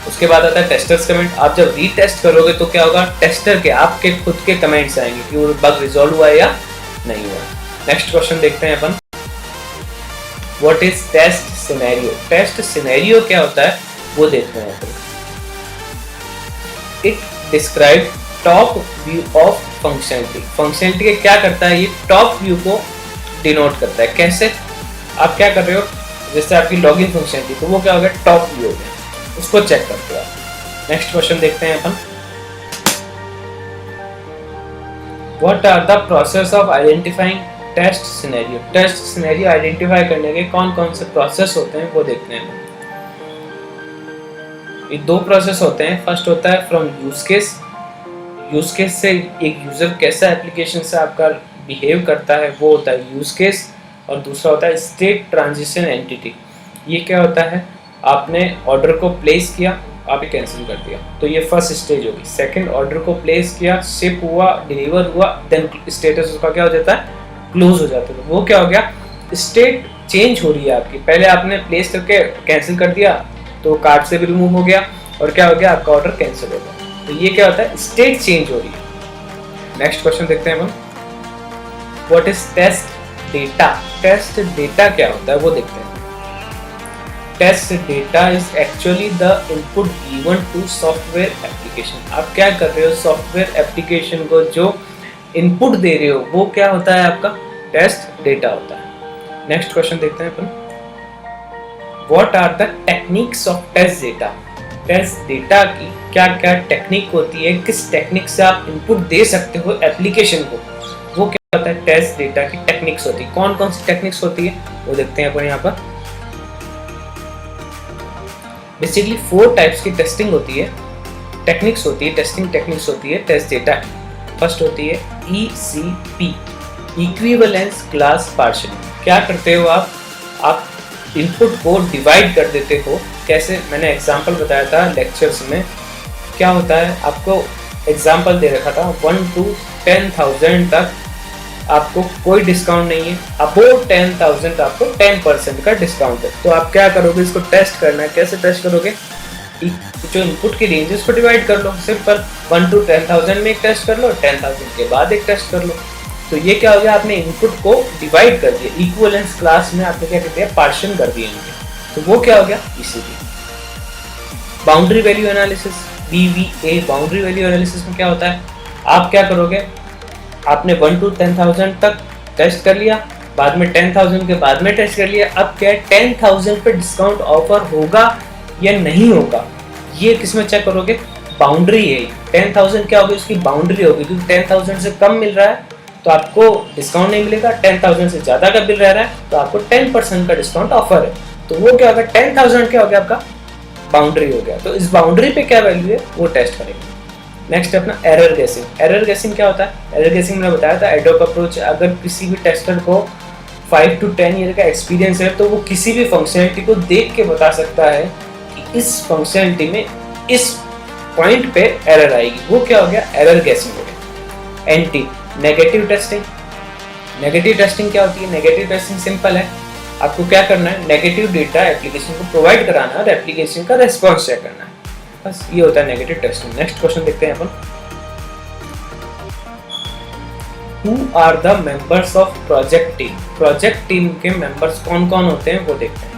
उसके बाद आता है टेस्टर्स कमेंट। आप जब रीटेस्ट करोगे तो क्या होगा, टेस्टर के आपके खुद के कमेंट्स आएंगे कि वो बग रिजॉल्व हुआ है या नहीं हुआ। नेक्स्ट क्वेश्चन देखते हैं अपन, what is test scenario. Test scenario क्या होता है वो देखते हैं अपन। It describe top view of functionality. Functionality के क्या करता है, ये टॉप व्यू को डिनोट करता है। कैसे, आप क्या कर रहे हो, जैसे आपकी लॉगिन फंक्शनलिटी, तो वो क्या हो गया, टॉप व्यू हो गया, उसको चेक करते हो आप। नेक्स्ट क्वेश्चन देखते हैं अपन, what are the process of identifying test scenario. Test scenario identify करने के कौन कौन से प्रोसेस होते हैं वो देखते हैं। ये दो प्रोसेस होते हैं। फर्स्ट होता है from use case. Use case से एक यूजर कैसा एप्लीकेशन से आपका बिहेव करता है वो होता है यूज केस। और दूसरा होता है स्टेट ट्रांजिशन एंटिटी। ये क्या होता है, आपने ऑर्डर को प्लेस किया, आप कैंसिल कर दिया, तो ये फर्स्ट स्टेज होगी। सेकंड, ऑर्डर को प्लेस किया, शिप हुआ, डिलीवर हुआ, देन स्टेटस उसका क्या हो जाता है, क्लोज हो जाता है। तो वो क्या हो गया, स्टेट चेंज हो रही है आपकी। पहले आपने प्लेस करके कैंसिल कर दिया तो कार्ड से भी रिमूव हो गया और क्या हो गया, आपका ऑर्डर कैंसिल हो गया। तो ये क्या होता है, स्टेट चेंज हो रही है। नेक्स्ट क्वेश्चन देखते हैं हम, what is test data. Test data क्या होता है वो देखते हैं। Test data is actually the input given to software application. आप क्या कर रहे हो, सॉफ्टवेयर एप्लीकेशन को जो इनपुट दे रहे हो वो क्या होता है, आपका टेस्ट डेटा होता है। नेक्स्ट क्वेश्चन देखते हैं अपन, what are the techniques of test data. Test data की क्या क्या टेक्निक होती है, किस टेक्निक से आप इनपुट दे सकते हो एप्लीकेशन को, वो क्या होता है, टेस्ट डेटा की टेक्निक्स होती है। कौन कौन सी टेक्निक्स होती है वो देखते हैं अपन यहाँ पर। बेसिकली 4 टाइप्स की टेस्टिंग होती है, टेक्निक्स होती है, टेस्टिंग टेक्निक्स होती है टेस्ट डेटा की। फर्स्ट होती है ECP, इक्विवेलेंस क्लास पार्शलिंग। क्या करते हो आप इनपुट को डिवाइड कर देते हो। कैसे, मैंने एग्जांपल बताया था लेक्चर्स में। क्या होता है, आपको एग्जांपल दे रखा था 1 to 10,000 तक आपको कोई डिस्काउंट नहीं है, अबोव 10,000 आपको 10% का डिस्काउंट है। तो आप क्या करोगे, इसको टेस्ट करना है। कैसे टेस्ट करोगे, जो इनपुट की रेंज है उसको डिवाइड कर लो, सिंपल 1 to 10,000 में एक टेस्ट कर लो, 10,000 के बाद एक टेस्ट कर लो। तो ये क्या हो गया, आपने इनपुट को डिवाइड कर दिया, इक्विवेलेंस क्लास में आपने क्या कर दिया, पार्टीशन कर दिया इनके। तो वो क्या हो गया, ECP। Boundary value analysis, BVA। Boundary value analysis में क्या होता है, आप क्या करोगे, आपने 1 to 10,000 तक टेस्ट कर लिया, बाद में 10,000 के बाद में टेस्ट कर लिया। अब क्या है, 10,000 पे डिस्काउंट ऑफर होगा या नहीं होगा, ये किसमें चेक करोगे, बाउंड्री है। 10,000 क्या होगी, उसकी बाउंड्री होगी, क्योंकि 10,000 से कम मिल रहा है तो आपको डिस्काउंट नहीं मिलेगा, 10,000 से ज्यादा का बिल रह रहा है तो आपको 10% का डिस्काउंट ऑफर है। तो वो क्या होगा, 10,000 क्या हो गया, आपका बाउंड्री हो गया। तो इस बाउंड्री पे क्या वैल्यू है वो टेस्ट करेंगे। नेक्स्ट है अपना एरर गेसिंग। एरर गेसिंग क्या होता है, एरर गेसिंग मैंने बताया था एडोब अप्रोच। अगर किसी भी टेस्टर को 5 to 10 ईयर का एक्सपीरियंस है तो वो किसी भी फंक्शनलिटी को देख के बता सकता है कि इस फंक्शनलिटी में इस पॉइंट पे एरर आएगी। वो क्या हो गया, एरर गेसिंग हो गया। Anti negative testing. Negative testing क्या होती है, नेगेटिव टेस्टिंग सिंपल है, आपको क्या करना है, नेगेटिव डेटा एप्लीकेशन को प्रोवाइड कराना है और एप्लीकेशन का रेस्पॉन्स चेक करना है, बस ये होता है नेगेटिव टेस्टिंग। नेक्स्ट क्वेश्चन देखते हैं अपन, who are the members of project team. Project team के मेंबर्स कौन कौन होते हैं वो देखते हैं।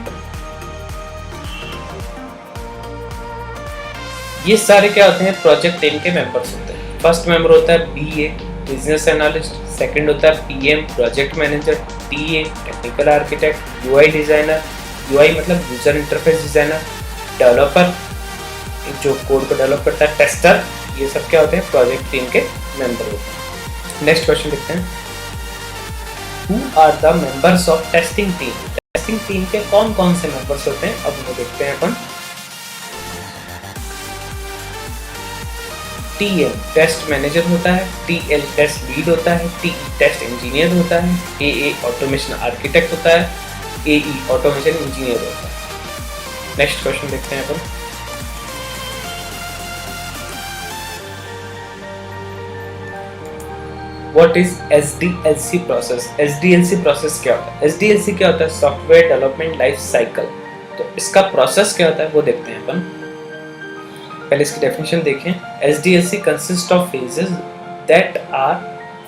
ये सारे क्या होते हैं, प्रोजेक्ट टीम के मेंबर्स होते हैं। फर्स्ट मेंबर होता है BA बिजनेस एनालिस्ट, सेकंड होता है PM project manager, TA technical architect, UI designer, UI मतलब यूजर इंटरफेस डिजाइनर, डेवलपर जो कोड को डेवलप करता है, टेस्टर, ये सब क्या होते हैं, प्रोजेक्ट टीम के मेंबर होते हैं। नेक्स्ट क्वेश्चन देखते हैं, who are the members of testing team. Testing team के कौन कौन से मेंबर्स होते हैं अब वो देखते हैं अपन। TM टेस्ट मैनेजर होता है, TL टेस्ट लीड होता है, TE टेस्ट इंजीनियर होता है, AA ऑटोमेशन आर्किटेक्ट होता है, AE ऑटोमेशन इंजीनियर होता है। नेक्स्ट क्वेश्चन देखते हैं अपन। What is SDLC process? SDLC process क्या होता है? SDLC क्या होता है? Software development life cycle. तो इसका प्रोसेस क्या होता है वो देखते हैं अपन। पहले इसकी डेफिनेशन देखें। SDLC consist of phases that are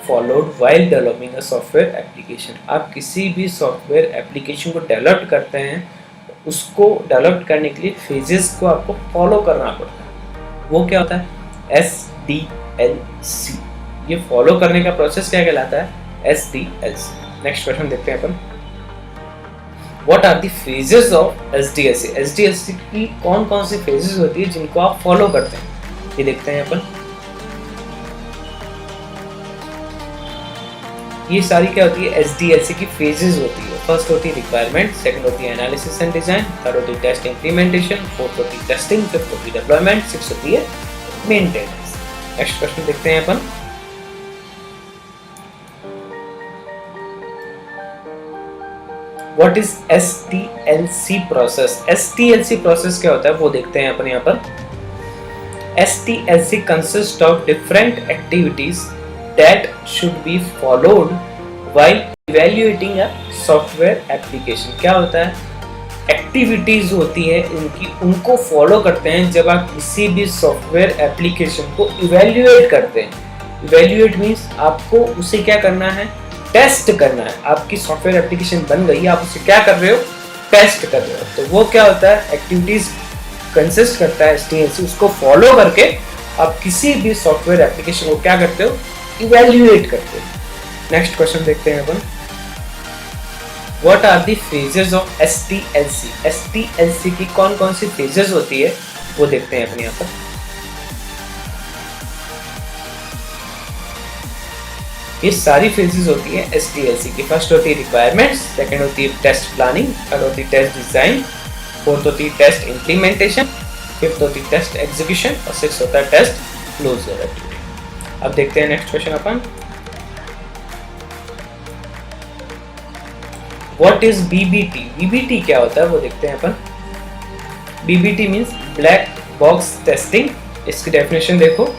followed while developing a software application. आप किसी भी सॉफ्टवेयर एप्लीकेशन को डेवलप करते हैं, उसको डेवलप करने के लिए फेजेस को आपको फॉलो करना पड़ता है। वो क्या होता है? SDLC। ये फॉलो करने का प्रोसेस क्या कहलाता है? SDLC। नेक्स्ट क्वेश्चन देखते हैं अपन। What are the phases of SDLC? SDLC की कौन कौन सी फेजेस होती है जिनको आप फॉलो करते हैं, ये देखते हैं अपन। ये सारी क्या होती है? SDLC की फेजेस होती है। फर्स्ट होती है रिक्वायरमेंट, सेकंड होती है एनालिसिस एंड डिजाइन, थर्ड होती है टेस्ट इंप्लीमेंटेशन, फोर्थ होती है टेस्टिंग, फिफ्थ होती है डिप्लॉयमेंट, सिक्स्थ होती है मेंटेनेंस। नेक्स्ट क्वेश्चन देखते हैं अपन। What is SDLC process? SDLC process क्या होता है वो देखते हैं अपन यहाँ पर। SDLC consists of different activities that should be followed while evaluating a software application। क्या होता है? एक्टिविटीज होती है इनकी, उनको फॉलो करते हैं जब आप किसी भी सॉफ्टवेयर एप्लीकेशन को इवेल्युएट करते हैं। इवेल्युएट मीन्स आपको उसे क्या करना है? टेस्ट करना है। आपकी सॉफ्टवेयर एप्लीकेशन बन गई, आप उसे क्या कर रहे हो? टेस्ट कर रहे हो। तो वो क्या होता है? एक्टिविटीज कंसिस्ट करता है SDLC, उसको फॉलो करके आप किसी भी सॉफ्टवेयर एप्लीकेशन को क्या करते हो? इवेल्युएट करते हो। नेक्स्ट क्वेश्चन देखते हैं अपन। What are the phases of SDLC? SDLC की कौन कौन सी फेजेस होती है वो देखते हैं अपन यहाँ पर। ये सारी फेजेस होती है SDLC की। फर्स्ट होती है रिक्वायरमेंट्स, सेकंड होती है टेस्ट प्लानिंग, थर्ड होती है टेस्ट डिजाइन, फोर्थ होती है टेस्ट इंप्लीमेंटेशन, फिफ्थ होती है टेस्ट एग्जीक्यूशन और सिक्स्थ होता है टेस्ट क्लोजर एक्टिविटी। अब देखते हैं next question upon. What is BBT? BBT क्या होता है वो देखते हैं अपन। BBT means black box testing. इसकी डेफिनेशन देखो।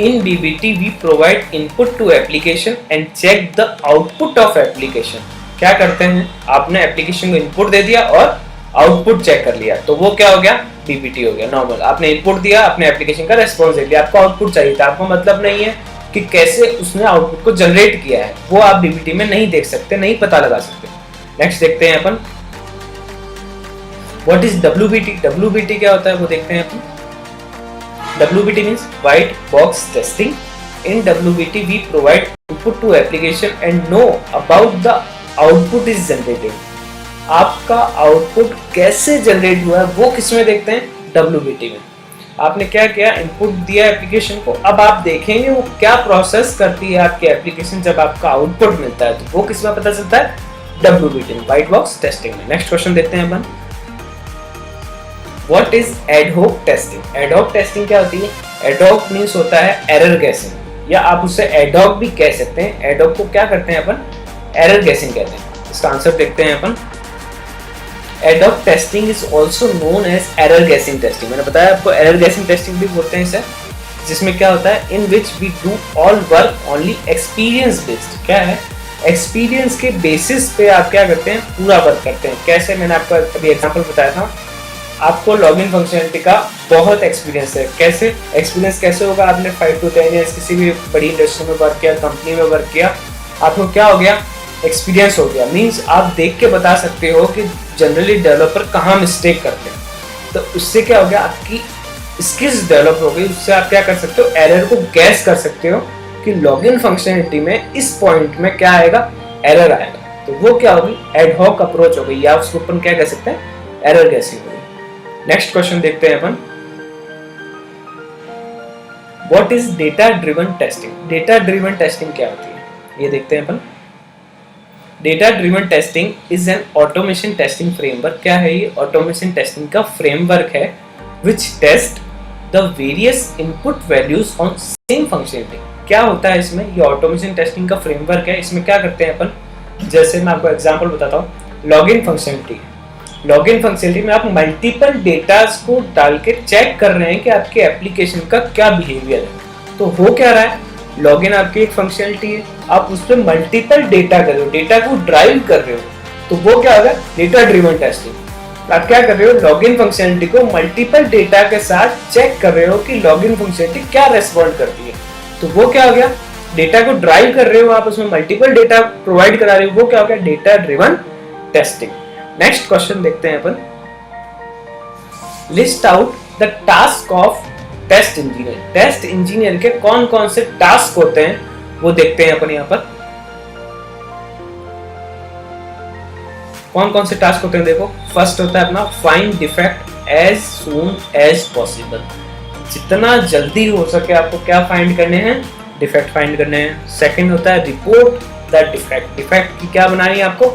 In BBT we provide input to application and check the output of application। क्या करते हैं? आपने एप्लीकेशन को इनपुट दे दिया और आउटपुट चेक कर लिया, तो वो क्या हो गया? BBT हो गया। नॉर्मल आपने इनपुट दिया, आपने एप्लीकेशन का रेस्पॉन्स दे दिया, आपको आउटपुट चाहिए था। आपको मतलब नहीं है कि कैसे उसने आउटपुट को जनरेट किया है, वो आप BBT में नहीं देख सकते, नहीं पता लगा सकते। नेक्स्ट देखते हैं अपन। What is WBT? WBT क्या होता है वो देखते हैं अपन। WBT means white box testing. In WBT we provide input to application and know about the output is generated। आपका आउटपुट कैसे जनरेट हुआ है वो किस में देखते हैं? WBT में। आपने क्या किया? इनपुट दिया एप्लीकेशन को, अब आप देखेंगे वो क्या प्रोसेस करती है आपकी एप्लीकेशन जब आपका आउटपुट मिलता है, तो वो किस में पता चलता है? WBT में, व्हाइट बॉक्स टेस्टिंग में। नेक्स्ट क्वेश्चन देखते हैं अपन। What is ad hoc testing? Ad hoc testing क्या होती है? Ad hoc मीन्स होता है एरर गैसिंग, या आप उसे ad hoc भी कह सकते हैं। ad hoc को क्या करते हैं अपन? एरर गैसिंग कहते हैं। इसका आंसर देखते हैं अपन। ad hoc testing is also known as error guessing testing। मैंने बताया आपको एरर गैसिंग टेस्टिंग भी बोलते हैं इसे, जिसमें क्या होता है? in which we do all work only experience based। क्या है? एक्सपीरियंस के बेसिस पे आप क्या करते हैं? पूरा वर्क करते हैं। कैसे? मैंने आपको अभी एग्जांपल बताया था। आपको लॉगिन फंक्शनलिटी का बहुत एक्सपीरियंस है। कैसे एक्सपीरियंस कैसे होगा? आपने 5 to 10 ईयर्स किसी भी बड़ी इंडस्ट्री में वर्क किया, कंपनी में वर्क किया, आपको क्या हो गया? एक्सपीरियंस हो गया। मींस आप देख के बता सकते हो कि जनरली डेवलपर कहाँ मिस्टेक करते हैं, तो उससे क्या हो गया? आपकी स्किल्स डेवलप हो गई। उससे आप क्या कर सकते हो? एरर को गैस कर सकते हो कि लॉगिन फंक्शनलिटी में इस पॉइंट में क्या आएगा? एरर आएगा। तो वो क्या होगी? एड हॉक अप्रोच हो गई, या उसको अपन क्या कह सकते हैं? एरर गैसिंग हो गई। नेक्स्ट क्वेश्चन देखते हैं अपन। What is data driven testing? Data driven testing क्या होती है ये देखते हैं अपन। Data driven testing is an automation testing framework. क्या है ये? ऑटोमेशन टेस्टिंग का फ्रेमवर्क है which test the various input values on same functionality. क्या होता है इसमें? ये ऑटोमेशन टेस्टिंग का फ्रेमवर्क है। इसमें क्या करते हैं अपन? जैसे मैं आपको एग्जांपल बताता हूँ। Login functionality. लॉगिन फंक्शनलिटी में आप मल्टीपल डेटास को डाल के चेक कर रहे हैं कि आपके एप्लीकेशन का क्या बिहेवियर है। तो हो क्या रहा है, लॉगिन आपकी एक फंक्शनलिटी है, आप उस पर मल्टीपल डेटा कर रहे हो, डेटा को ड्राइव कर रहे हो, तो वो क्या होगा, डेटा ड्रिवन टेस्टिंग। आप क्या कर रहे हो, लॉगिन फंक्शनलिटी को मल्टीपल डेटा के साथ चेक कर रहे हो कि लॉगिन फंक्शनलिटी क्या रेस्पॉन्ड करती है। तो वो क्या हो गया, डेटा को ड्राइव कर रहे हो आप, उसमें मल्टीपल डेटा प्रोवाइड करा रहे हो, वो क्या हो गया, data driven testing. Next question देखते हैं अपन, list out the task of test engineer. Test engineer के कौन कौन से टास्क होते हैं वो देखते हैं अपन यहाँ पर। कौन कौन से टास्क होते हैं देखो, फर्स्ट होता है अपना find defect as soon as possible. जितना जल्दी हो सके आपको क्या फाइंड करने हैं, डिफेक्ट फाइंड करने हैं। सेकंड होता है रिपोर्ट द डिफेक्ट, डिफेक्ट की क्या बनानी है आपको,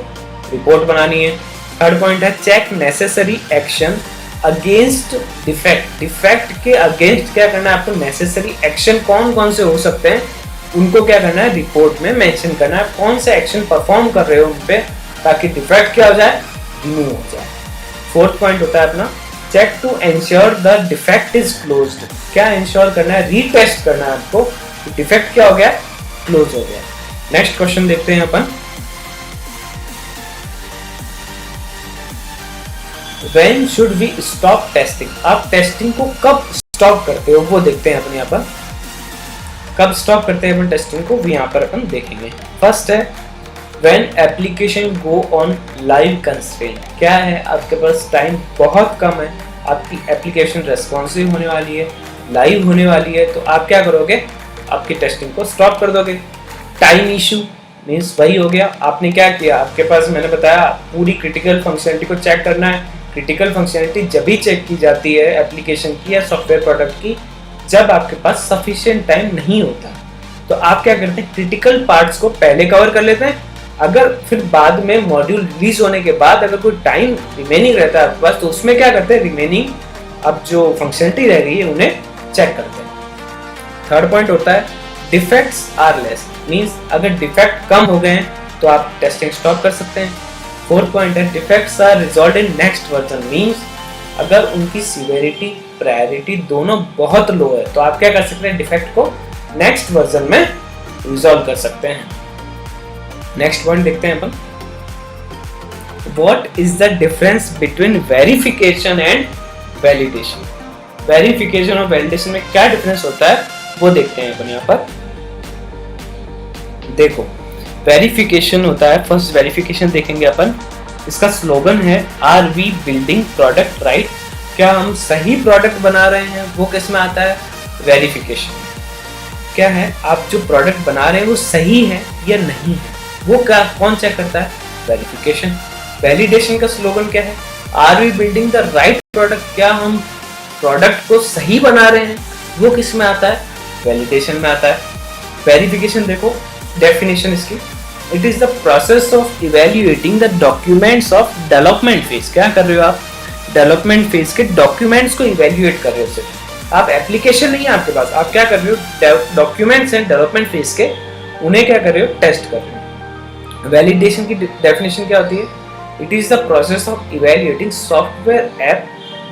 रिपोर्ट बनानी है। थर्ड पॉइंट है check necessary action against defect, defect के अगेंस्ट क्या करना है आपको, नेसेसरी एक्शन कौन कौन से हो सकते हैं उनको क्या करना है, रिपोर्ट में मेंशन करना है, कौन से एक्शन परफॉर्म कर रहे हो उन पे, ताकि डिफेक्ट क्या हो जाए, रिमूव हो जाए। फोर्थ पॉइंट होता है अपना check to ensure the defect is closed, क्या इंश्योर करना है, रीटेस्ट करना है आपको कि डिफेक्ट क्या हो गया, क्लोज हो गया। नेक्स्ट क्वेश्चन देखते हैं अपन, When should we stop testing? आप टेस्टिंग को कब स्टॉप करते हो वो देखते हैं अपन यहाँ पर। कब स्टॉप करते हैं अपन टेस्टिंग को, वो यहाँ पर अपन देखेंगे। फर्स्ट है when application go on live constraint, क्या है आपके पास टाइम बहुत कम है, आपकी एप्लीकेशन रेस्पॉन्सिव होने वाली है, लाइव होने वाली है, तो आप क्या करोगे, आपकी टेस्टिंग को स्टॉप कर दोगे। टाइम इशू मीन्स वही हो गया, आपने क्या किया, आपके पास मैंने बताया पूरी क्रिटिकल फंक्शनलिटी को चेक करना है। क्रिटिकल फंक्शनलिटी जब भी चेक की जाती है एप्लीकेशन की या सॉफ्टवेयर प्रोडक्ट की, जब आपके पास सफिशिएंट टाइम नहीं होता, तो आप क्या करते हैं, क्रिटिकल पार्ट्स को पहले कवर कर लेते हैं। अगर फिर बाद में मॉड्यूल रिलीज होने के बाद अगर कोई टाइम रिमेनिंग रहता है आपके पास, तो उसमें क्या करते हैं, रिमेनिंग अब जो फंक्शनलिटी रह गई है उन्हें चेक करते हैं। थर्ड पॉइंट होता है डिफेक्ट्स आर लेस, मींस अगर डिफेक्ट कम हो गए हैं तो आप टेस्टिंग स्टॉप कर सकते हैं। फोर्थ पॉइंट है defects are resolved in next version, means अगर उनकी सीवियरिटी प्रायोरिटी दोनों बहुत लो है तो आप क्या कर सकते हैं, डिफेक्ट को नेक्स्ट वर्जन में रिजॉल्व कर सकते हैं। नेक्स्ट पॉइंट देखते हैं अपन, what is the difference between verification and validation. Verification और वैलिडेशन में क्या डिफरेंस होता है वो देखते हैं अपन यहाँ पर। देखो वेरिफिकेशन होता है, फर्स्ट वेरिफिकेशन देखेंगे अपन, इसका स्लोगन है are we building product right, क्या हम सही प्रोडक्ट बना रहे हैं, वो किस में आता है, वेरिफिकेशन। क्या है, आप जो प्रोडक्ट बना रहे हैं वो सही है या नहीं है, वो क्या कौन चेक करता है, वेरिफिकेशन। वैलिडेशन का स्लोगन क्या है, are we building the right product, क्या हम प्रोडक्ट को सही बना रहे हैं, वो किस में आता है, वैलिडेशन में आता है। वेरिफिकेशन देखो डेफिनेशन इसकी, it is the process of evaluating the documents of development phase. क्या कर रहे हो आप, डेवलपमेंट फेज के डॉक्यूमेंट्स को इवेल्युएट कर रहे हो सिर्फ, आप एप्लीकेशन नहीं है आपके पास, आप क्या कर रहे हो, डॉक्यूमेंट्स एंड डेवलपमेंट फेज के उन्हें क्या कर रहे हो, टेस्ट कर रहे हो। वैलिडेशन की डेफिनेशन क्या होती है, it is the process of evaluating software app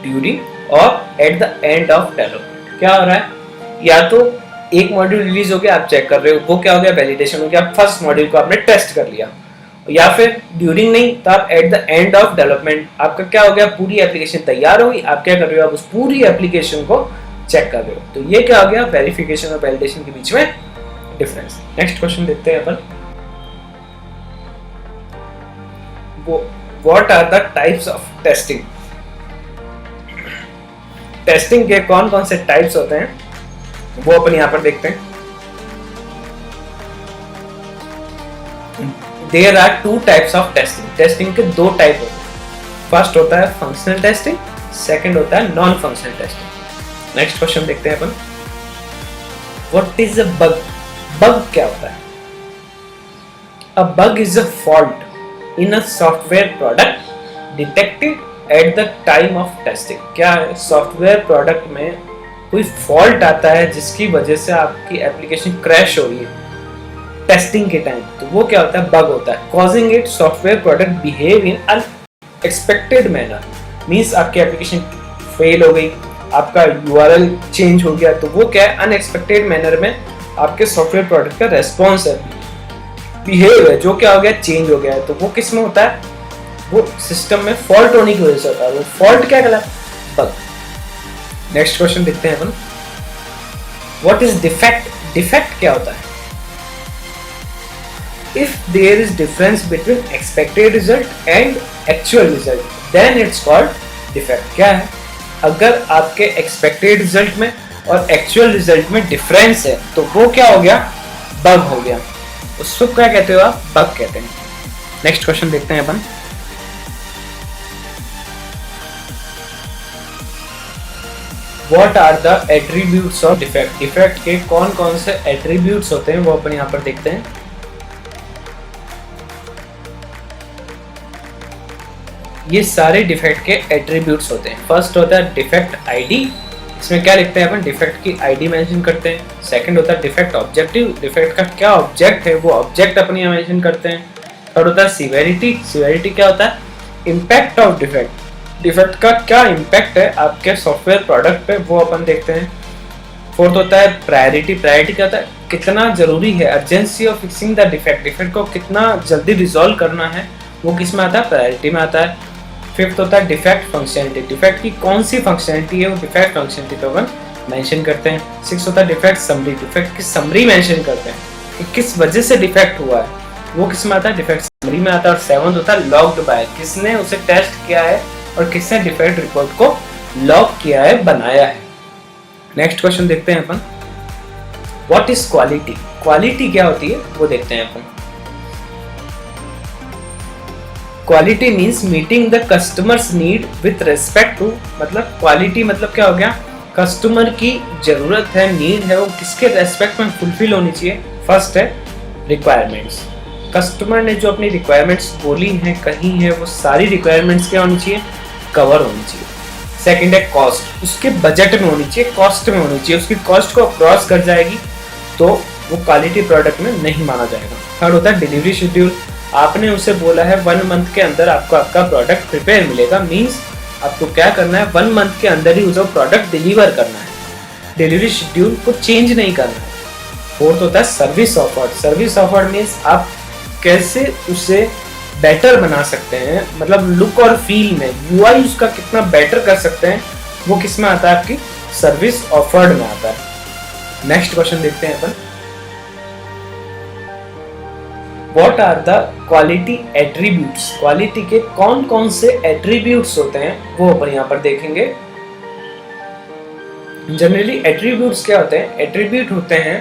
during और at the end of development. क्या हो रहा है, या तो एक मॉड्यूल रिलीज हो गया आप चेक कर रहे हो, वो क्या हो गया, वैलिडेशन हो गया, फर्स्ट मॉड्यूल को आपने टेस्ट कर लिया, या फिर ड्यूरिंग नहीं तो आप eight the end of development, आपका क्या हो गया, पूरी एप्लीकेशन तैयार होगी, आप क्या कर रहे हो, आप उस पूरी एप्लीकेशन को चेक कर रहे हो। तो ये क्या हो गया, वेरिफिकेशन और वैलिडेशन के बीच में डिफरेंस। नेक्स्ट क्वेश्चन देखते हैं अपन, what are the types of testing. Testing के कौन कौन से टाइप्स होते हैं वो अपन यहाँ पर देखते हैं। There are two types of testing, testing के दो टाइप होते हैं, फर्स्ट होता है फंक्शनल टेस्टिंग, सेकंड होता है non functional testing. Next question देखते हैं अपन, what is a bug. Bug क्या होता है, a bug is a fault in a software product detected at the time of testing. क्या है, सॉफ्टवेयर प्रोडक्ट में कोई फॉल्ट आता है जिसकी वजह से आपकी एप्लीकेशन क्रैश हो रही है, टेस्टिंग के टाइम, तो वो क्या होता है, बग होता है। Causing it software product behave in unexpected manner, means आपकी एप्लीकेशन फेल हो गई, आपका यूआरएल चेंज हो गया, तो वो क्या है, अनएक्सपेक्टेड मैनर में आपके सॉफ्टवेयर प्रोडक्ट का रेस्पॉन्स है, बिहेव है, जो क्या हो गया, चेंज हो गया है, तो वो किस में होता है, वो सिस्टम में फॉल्ट होने की वजह से होता है, वो फॉल्ट क्या कहलाता है, बग। नेक्स्ट क्वेश्चन देखते हैं अपन, व्हाट इज डिफेक्ट। डिफेक्ट क्या होता है, if there is difference between expected result and actual result then it's called defect। क्या है, अगर आपके expected result में और actual result में difference है तो वो क्या हो गया, bug हो गया, उसको क्या कहते हो आप, bug कहते हैं। नेक्स्ट क्वेश्चन देखते हैं अपन, What are the attributes of defect। Defect के कौन कौन से attributes होते हैं वो अपन यहाँ पर देखते हैं। ये सारे डिफेक्ट के एट्रीब्यूट्स होते हैं। फर्स्ट होता है डिफेक्ट आईडी, इसमें क्या लिखते हैं अपन, डिफेक्ट की आईडी मेंशन करते हैं। सेकंड होता है डिफेक्ट ऑब्जेक्टिव, डिफेक्ट का क्या ऑब्जेक्ट है वो ऑब्जेक्ट अपन यहाँ मेंशन करते हैं। थर्ड होता है सीवेरिटी, सीवेरिटी क्या होता है, इम्पैक्ट ऑफ डिफेक्ट, डिफेक्ट का क्या इम्पैक्ट है आपके सॉफ्टवेयर प्रोडक्ट पे वो अपन देखते हैं। फोर्थ होता है प्रायोरिटी, प्रायोरिटी क्या होता है, कितना जरूरी है, urgency of fixing the defect, defect को कितना जल्दी रिजॉल्व करना है वो किस में आता है, प्रायोरिटी में आता है। फिफ्थ होता है डिफेक्ट फंक्शनलिटी, डिफेक्ट की कौन सी फंक्शनलिटी है वो डिफेक्ट फंक्शनलिटी पे अपन मेंशन करते हैं। सिक्स होता है डिफेक्ट समरी, डिफेक्ट की समरी मेंशन करते हैं कि किस वजह से डिफेक्ट हुआ है वो किस में आता है, डिफेक्ट समरी में आता है। और सेवंथ होता है लॉग्ड बाय, किसने उसे टेस्ट किया है और किसने डिफेक्ट रिपोर्ट को लॉग किया है, बनाया है। नेक्स्ट क्वेश्चन देखते हैं अपन, व्हाट इज क्वालिटी। क्वालिटी क्या होती है वो देखते हैं अपन। Quality means meeting the customers need with respect to, मतलब क्वालिटी मतलब क्या हो गया, कस्टमर की जरूरत है, नीड है, वो किसके रेस्पेक्ट में फुलफिल होनी चाहिए। फर्स्ट है रिक्वायरमेंट्स, कस्टमर ने जो अपनी रिक्वायरमेंट्स बोली हैं कही है वो सारी रिक्वायरमेंट्स क्या होनी चाहिए, कवर होनी चाहिए। सेकंड है कॉस्ट, उसके बजट में होनी चाहिए, कॉस्ट में होनी चाहिए, उसकी कॉस्ट को क्रॉस कर जाएगी तो वो क्वालिटी प्रोडक्ट में नहीं माना जाएगा। थर्ड होता है डिलीवरी शेड्यूल, आपने उसे बोला है 1 मंथ के अंदर आपको आपका प्रोडक्ट प्रिपेयर मिलेगा, मींस आपको क्या करना है, 1 मंथ के अंदर ही उसे प्रोडक्ट डिलीवर करना है, डिलीवरी शेड्यूल को चेंज नहीं करना है। फोर्थ होता है service offered, service offered means आप कैसे उसे बेटर बना सकते हैं, मतलब लुक और फील में यूआई उसका कितना बेटर कर सकते हैं वो किस में आता है, आपकी सर्विस ऑफर्ड में आता है। नेक्स्ट क्वेश्चन देखते हैं अपन, What are the quality attributes, quality के कौन कौन से एट्रीब्यूट्स होते हैं वो अपन यहाँ पर देखेंगे। जनरली एट्रीब्यूट्स क्या होते हैं, एट्रीब्यूट होते हैं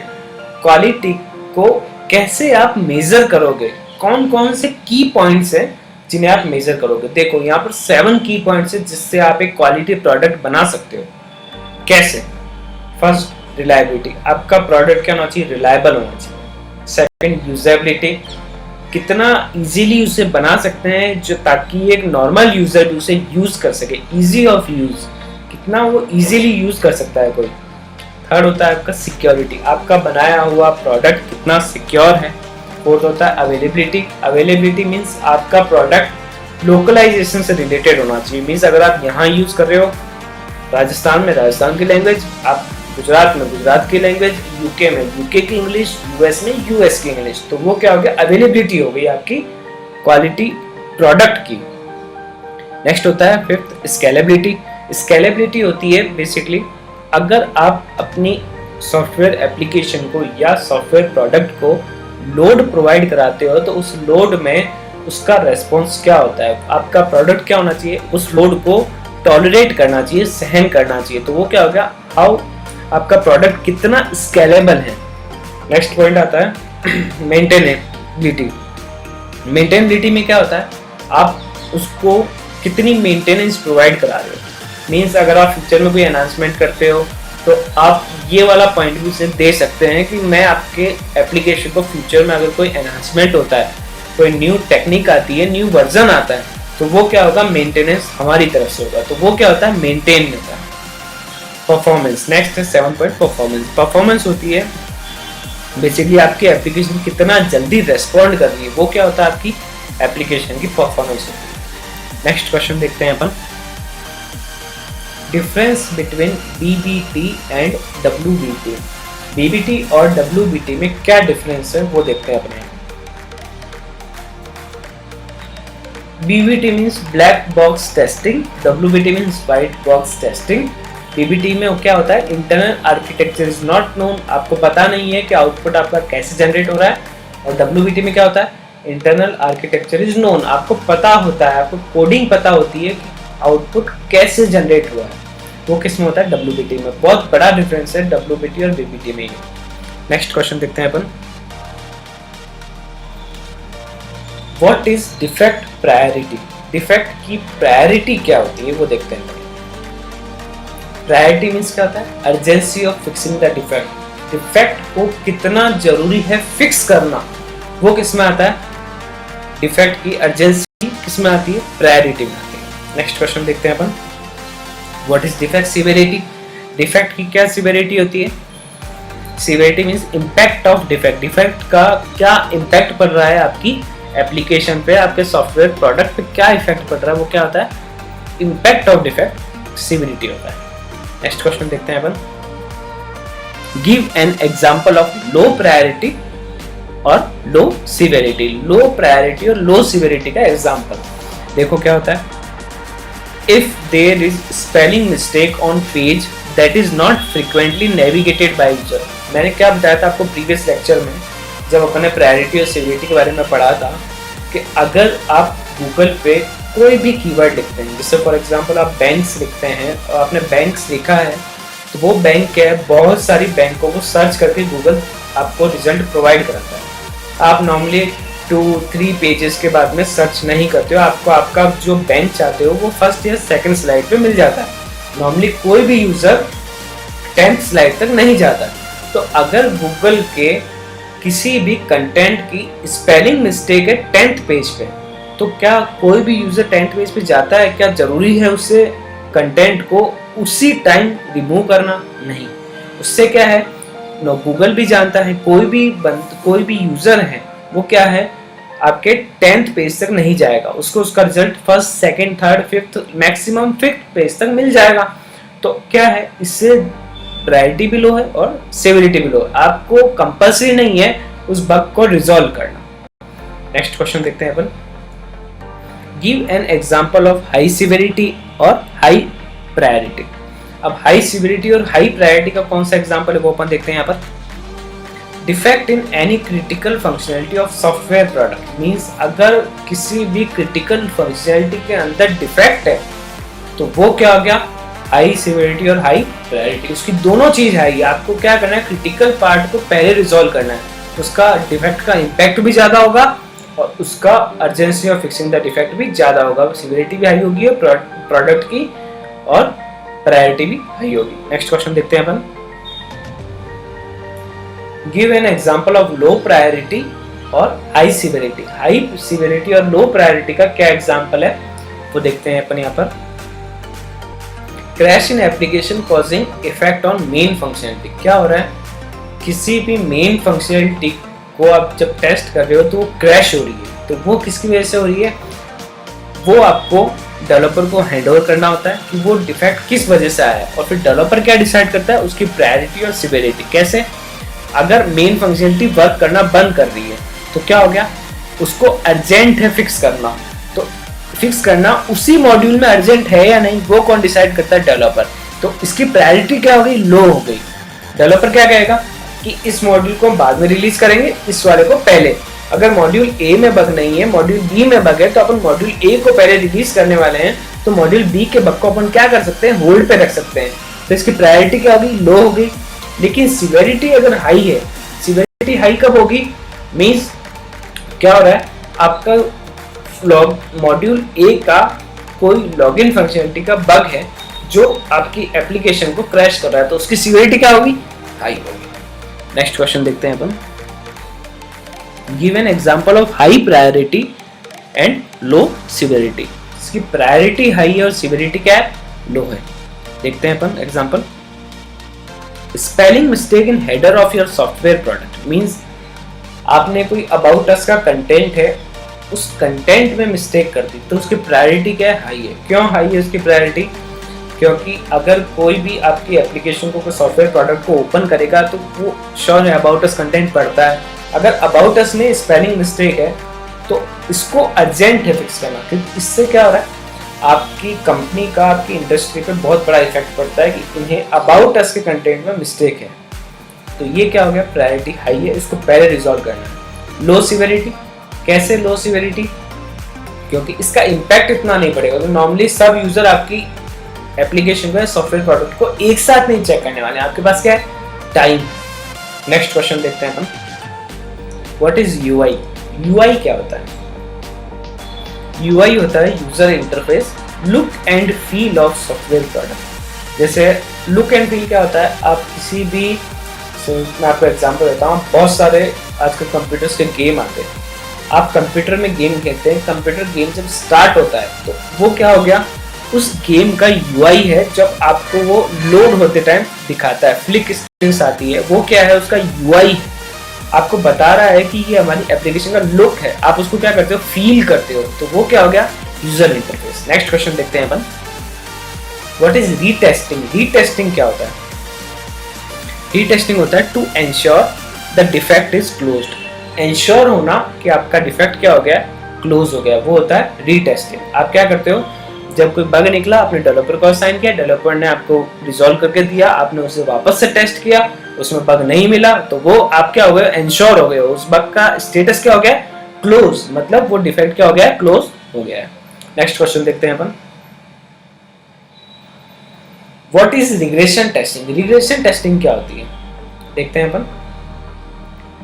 क्वालिटी को कैसे आप मेजर करोगे, कौन कौन से की पॉइंट्स हैं जिन्हें आप मेजर करोगे। देखो यहाँ पर 7 की पॉइंट्स है जिससे आप एक क्वालिटी प्रोडक्ट बना सकते हो। कैसे, फर्स्ट रिलायबिलिटी, आपका प्रोडक्ट क्या होना चाहिए, रिलायबल होना चाहिए। सेकंड यूजेबिलिटी, कितना इजीली उसे बना सकते हैं जो ताकि एक नॉर्मल यूजर भी उसे यूज कर सके, इजी ऑफ यूज, कितना वो इजीली यूज कर सकता है कोई। थर्ड होता है आपका सिक्योरिटी, आपका बनाया हुआ प्रोडक्ट कितना सिक्योर है। फोर्थ होता है अवेलेबिलिटी, अवेलेबिलिटी मीन्स आपका प्रोडक्ट लोकलाइजेशन से रिलेटेड होना चाहिए, मीन्स अगर आप यहाँ यूज कर रहे हो राजस्थान में राजस्थान की लैंग्वेज, आप गुजरात में गुजरात की लैंग्वेज, यूके में यूके की इंग्लिश, यूएस में यूएस की इंग्लिश, तो वो क्या हो गया, अवेलेबिलिटी हो गई आपकी क्वालिटी प्रोडक्ट की। नेक्स्ट होता है फिफ्थ स्केलेबिलिटी, स्केलेबिलिटी होती है बेसिकली अगर आप अपनी सॉफ्टवेयर एप्लीकेशन को या सॉफ्टवेयर प्रोडक्ट को लोड प्रोवाइड कराते हो तो उस लोड में उसका रेस्पॉन्स क्या होता है, आपका प्रोडक्ट क्या होना चाहिए, उस लोड को टॉलरेट करना चाहिए, सहन करना चाहिए, तो वो क्या हो गया, हाउ आपका प्रोडक्ट कितना स्केलेबल है। नेक्स्ट पॉइंट आता है मेंटेनेबिलिटी, मेंटेनेबिलिटी में क्या होता है, आप उसको कितनी मेंटेनेंस प्रोवाइड करा रहे हो, मीन्स अगर आप फ्यूचर में कोई एनहांसमेंट करते हो तो आप ये वाला पॉइंट भी उसे दे सकते हैं कि मैं आपके एप्लीकेशन को फ्यूचर में अगर कोई एनहांसमेंट होता है, कोई न्यू टेक्निक आती है, न्यू वर्जन आता है, तो वो क्या होगा, मेंटेनेंस हमारी तरफ से होगा, तो वो क्या होता है, मेंटेन होता है। परफॉर्मेंस, नेक्स्ट है 7 पॉइंट परफॉर्मेंस। परफॉर्मेंस होती है बेसिकली आपकी एप्लीकेशन कितना जल्दी रेस्पॉन्ड कर रही है, वो क्या होता है आपकी एप्लीकेशन की परफॉर्मेंस होती है। नेक्स्ट क्वेश्चन देखते हैं अपन, difference between BBT and WBT. BBT और डब्ल्यूबीटी में क्या डिफरेंस है वो देखते हैं अपने। BBT means black box testing, WBT means white box testing. BBT में क्या होता है, internal architecture is not known, आपको पता नहीं है कि आउटपुट आपका कैसे जनरेट हो रहा है। और डब्ल्यूबीटी में क्या होता है, इंटरनल आर्किटेक्चर इज नोन, आपको पता होता है, आपको कोडिंग पता होती है कि आउटपुट कैसे जनरेट हुआ है। वो किस में होता है, डब्ल्यूबीटी में। बहुत बड़ा डिफरेंस है डब्ल्यूबीटी और बीबीटी में। नेक्स्ट क्वेश्चन देखते हैं अपन, what is defect priority. Defect की प्रायोरिटी क्या होती है वो देखते हैं। प्रायोरिटी मीन्स क्या होता है, urgency of fixing the defect. Defect को कितना जरूरी है फिक्स करना, वो किस में आता है, डिफेक्ट की अर्जेंसी किस में आती है, प्रायोरिटी में आती है। नेक्स्ट क्वेश्चन देखते हैं अपन, what is defect severity. Defect की क्या सिवियरिटी होती है, severity means impact of defect. Defect का क्या इम्पैक्ट पड़ रहा है आपकी एप्लीकेशन पे, आपके सॉफ्टवेयर प्रोडक्ट पे क्या इफेक्ट पड़ रहा है, वो क्या होता है, इम्पैक्ट ऑफ डिफेक्ट सिवियरिटी होता है। नेक्स्ट क्वेश्चन देखते हैं अपन, give an example of low priority और लो सिवियरिटी। लो प्रायोरिटी और लो सिवियरिटी का एग्जांपल देखो क्या होता है, if there is spelling mistake on page that is not frequently navigated by user. मैंने क्या बताया था आपको प्रीवियस लेक्चर में, जब अपने प्रायोरिटी और सिवियरिटी के बारे में पढ़ा था, कि अगर आप गूगल पे कोई भी कीवर्ड लिखते हैं, जैसे फॉर एग्जांपल आप बैंक्स लिखते हैं और आपने बैंक्स लिखा है, तो वो बैंक क्या है, बहुत सारी बैंकों को सर्च करके गूगल आपको रिजल्ट प्रोवाइड कराता है। आप नॉर्मली 2-3 पेजेस के बाद में सर्च नहीं करते हो, आपको आपका जो बैंक चाहते हो वो फर्स्ट या सेकंड स्लाइड पे मिल जाता है। नॉर्मली कोई भी यूजर 10th स्लाइड तक नहीं जाता। तो अगर गूगल के किसी भी कंटेंट की स्पेलिंग मिस्टेक है 10th पेज पे, तो क्या कोई भी यूजर 10th पेज पे जाता है, क्या जरूरी है उससे कंटेंट को उसी टाइम रिमूव करना, नहीं। उससे क्या है, गूगल भी जानता है कोई भी यूजर है वो क्या है, आपके 10th पेज तक नहीं जाएगा, उसको उसका result first, second, third, fifth, maximum 5th page तक मिल जाएगा। तो क्या है, इससे प्रायोरिटी भी लो है और सिवियरिटी भी लो है, आपको कंपल्सरी नहीं है उस बग को रिजॉल्व करना। नेक्स्ट क्वेश्चन देखते हैं अपन, give an example of high severity और हाई प्रायोरिटी। अब हाई सिवियरिटी और हाई प्रायोरिटी का कौन सा एग्जांपल है वो अपन देखते हैं यहाँ पर। Defect in any critical functionality of software product means अगर किसी भी क्रिटिकल फंक्शनैलिटी के अंदर डिफेक्ट है तो वो क्या हो गया, हाई सिवियरिटी और हाई प्रायोरिटी। उसकी दोनों चीज है, आपको क्या करना है, क्रिटिकल पार्ट को पहले रिजॉल्व करना है, उसका डिफेक्ट का इम्पैक्ट भी ज्यादा होगा और उसका urgency of fixing the defect भी ज्यादा होगा, सिवियरिटी भी हाई होगी और प्रोडक्ट की और प्रायोरिटी भी हाई होगी। नेक्स्ट क्वेश्चन देखते हैं अपन, give an example of low priority और हाई सिवियरिटी। हाई सिवियरिटी और लो प्रायोरिटी का क्या एग्जांपल है वो देखते हैं अपन यहाँ पर। Crash in application causing effect on main functionality. क्या हो रहा है, किसी भी मेन फंक्शनैलिटी को आप जब टेस्ट कर रहे हो तो वो क्रैश हो रही है, तो वो किसकी वजह से हो रही है, वो आपको डेवलपर को हैंडओवर करना होता है कि वो डिफेक्ट किस वजह से आया है, और फिर डेवलपर क्या डिसाइड करता है, उसकी प्रायोरिटी और सिवियरिटी। कैसे, अगर मेन फंक्शनैलिटी वर्क करना बंद कर रही है तो क्या हो गया, उसको अर्जेंट है फिक्स करना, तो फिक्स करना उसी मॉड्यूल में अर्जेंट है या नहीं वो कौन डिसाइड करता है, डेवलपर। तो इसकी प्रायोरिटी क्या हो गई, लो हो गई। डेवलपर क्या कहेगा कि इस मॉड्यूल को हम बाद में रिलीज करेंगे, इस वाले को पहले। अगर मॉड्यूल ए में बग नहीं है, मॉड्यूल बी में बग है, तो अपन मॉड्यूल ए को पहले रिलीज करने वाले हैं, तो मॉड्यूल बी के बग को अपन क्या कर सकते हैं, होल्ड पे रख सकते हैं। तो इसकी प्रायोरिटी क्या होगी, लो हो गई। लेकिन सिवियरिटी अगर हाई है, सिवियरिटी हाई कब होगी, मींस क्या हो रहा है, आपका मॉड्यूल ए का कोई लॉगिन फंक्शनैलिटी का बग है जो आपकी एप्लीकेशन को क्रैश कर रहा है, तो उसकी सिवियरिटी क्या होगी, हाई होगी। नेक्स्ट क्वेश्चन देखते हैं अपन, give an example of high priority and low severity. इसकी प्रायोरिटी हाई है और सिवियरिटी क्या है, लो है। देखते हैं अपन example, spelling mistake in header of your software product means आपने कोई अबाउट अस का कंटेंट है, उस कंटेंट में मिस्टेक कर दी तो उसकी प्रायोरिटी क्या है? हाई है। क्यों हाई है उसकी प्रायोरिटी? क्योंकि अगर कोई भी आपकी एप्लीकेशन को, कोई सॉफ्टवेयर प्रोडक्ट को ओपन करेगा तो वो श्योर है अबाउट अस कंटेंट पढ़ता है। अगर अबाउट अस में स्पेलिंग मिस्टेक है तो इसको अर्जेंट है फिक्स करना, क्योंकि इससे क्या हो रहा है, आपकी कंपनी का, आपकी इंडस्ट्री पे बहुत बड़ा इफेक्ट पड़ता है कि इन्हें अबाउट अस के कंटेंट में मिस्टेक है। तो ये क्या हो गया, प्रायोरिटी हाई है, इसको पहले रिजॉल्व करना है। लो सिवियरिटी, कैसे लो सिवियरिटी? क्योंकि इसका इम्पैक्ट इतना नहीं पड़ेगा। तो नॉर्मली सब यूजर आपकी एप्लीकेशन को, सॉफ्टवेयर प्रोडक्ट को एक साथ नहीं चेक करने वाले, आपके पास क्या है, टाइम। नेक्स्ट क्वेश्चन देखते हैं अपन, व्हाट इज यूआई? यूआई क्या होता है? यूआई होता है user interface, look and feel of software product. जैसे लुक एंड फील क्या होता है, आप किसी भी, मैं आपको एग्जांपल देता हूँ, बहुत सारे आजकल कंप्यूटर्स के गेम आते हैं, आप कंप्यूटर में गेम खेलते हैं, कंप्यूटर गेम जब स्टार्ट होता है तो वो क्या हो गया, उस गेम का यूआई है, जब आपको वो लोड होते टाइम दिखाता है, फ्लिक स्क्रीन्स आती है, वो क्या है, उसका यूआई है, आपको बता रहा है कि ये हमारी एप्लीकेशन का लुक है, आप उसको क्या करते हो, फील करते हो, तो वो क्या हो गया, यूजर इंटरफेस। नेक्स्ट क्वेश्चन देखते हैं अपन, व्हाट इज रीटेस्टिंग? रीटेस्टिंग क्या होता है? रीटेस्टिंग होता है to ensure the defect is closed, ensure होना कि आपका डिफेक्ट क्या हो गया, क्लोज हो गया, वो होता है रीटेस्टिंग। आप क्या करते हो, जब कोई बग निकला, आपने डेवलपर को असाइन किया, डेवलपर ने आपको रिजॉल्व करके दिया, आपने उसे वापस से टेस्ट किया, उसमें बग नहीं मिला, तो वो आप क्या हो गए, एंश्योर हो गए, उस बग का स्टेटस क्या हो गया, क्लोज, मतलब वो डिफेक्ट क्या हो गया, क्लोज हो गया है। नेक्स्ट क्वेश्चन देखते हैं अपन, what is regression testing? Regression testing क्या होती है, देखते हैं अपन।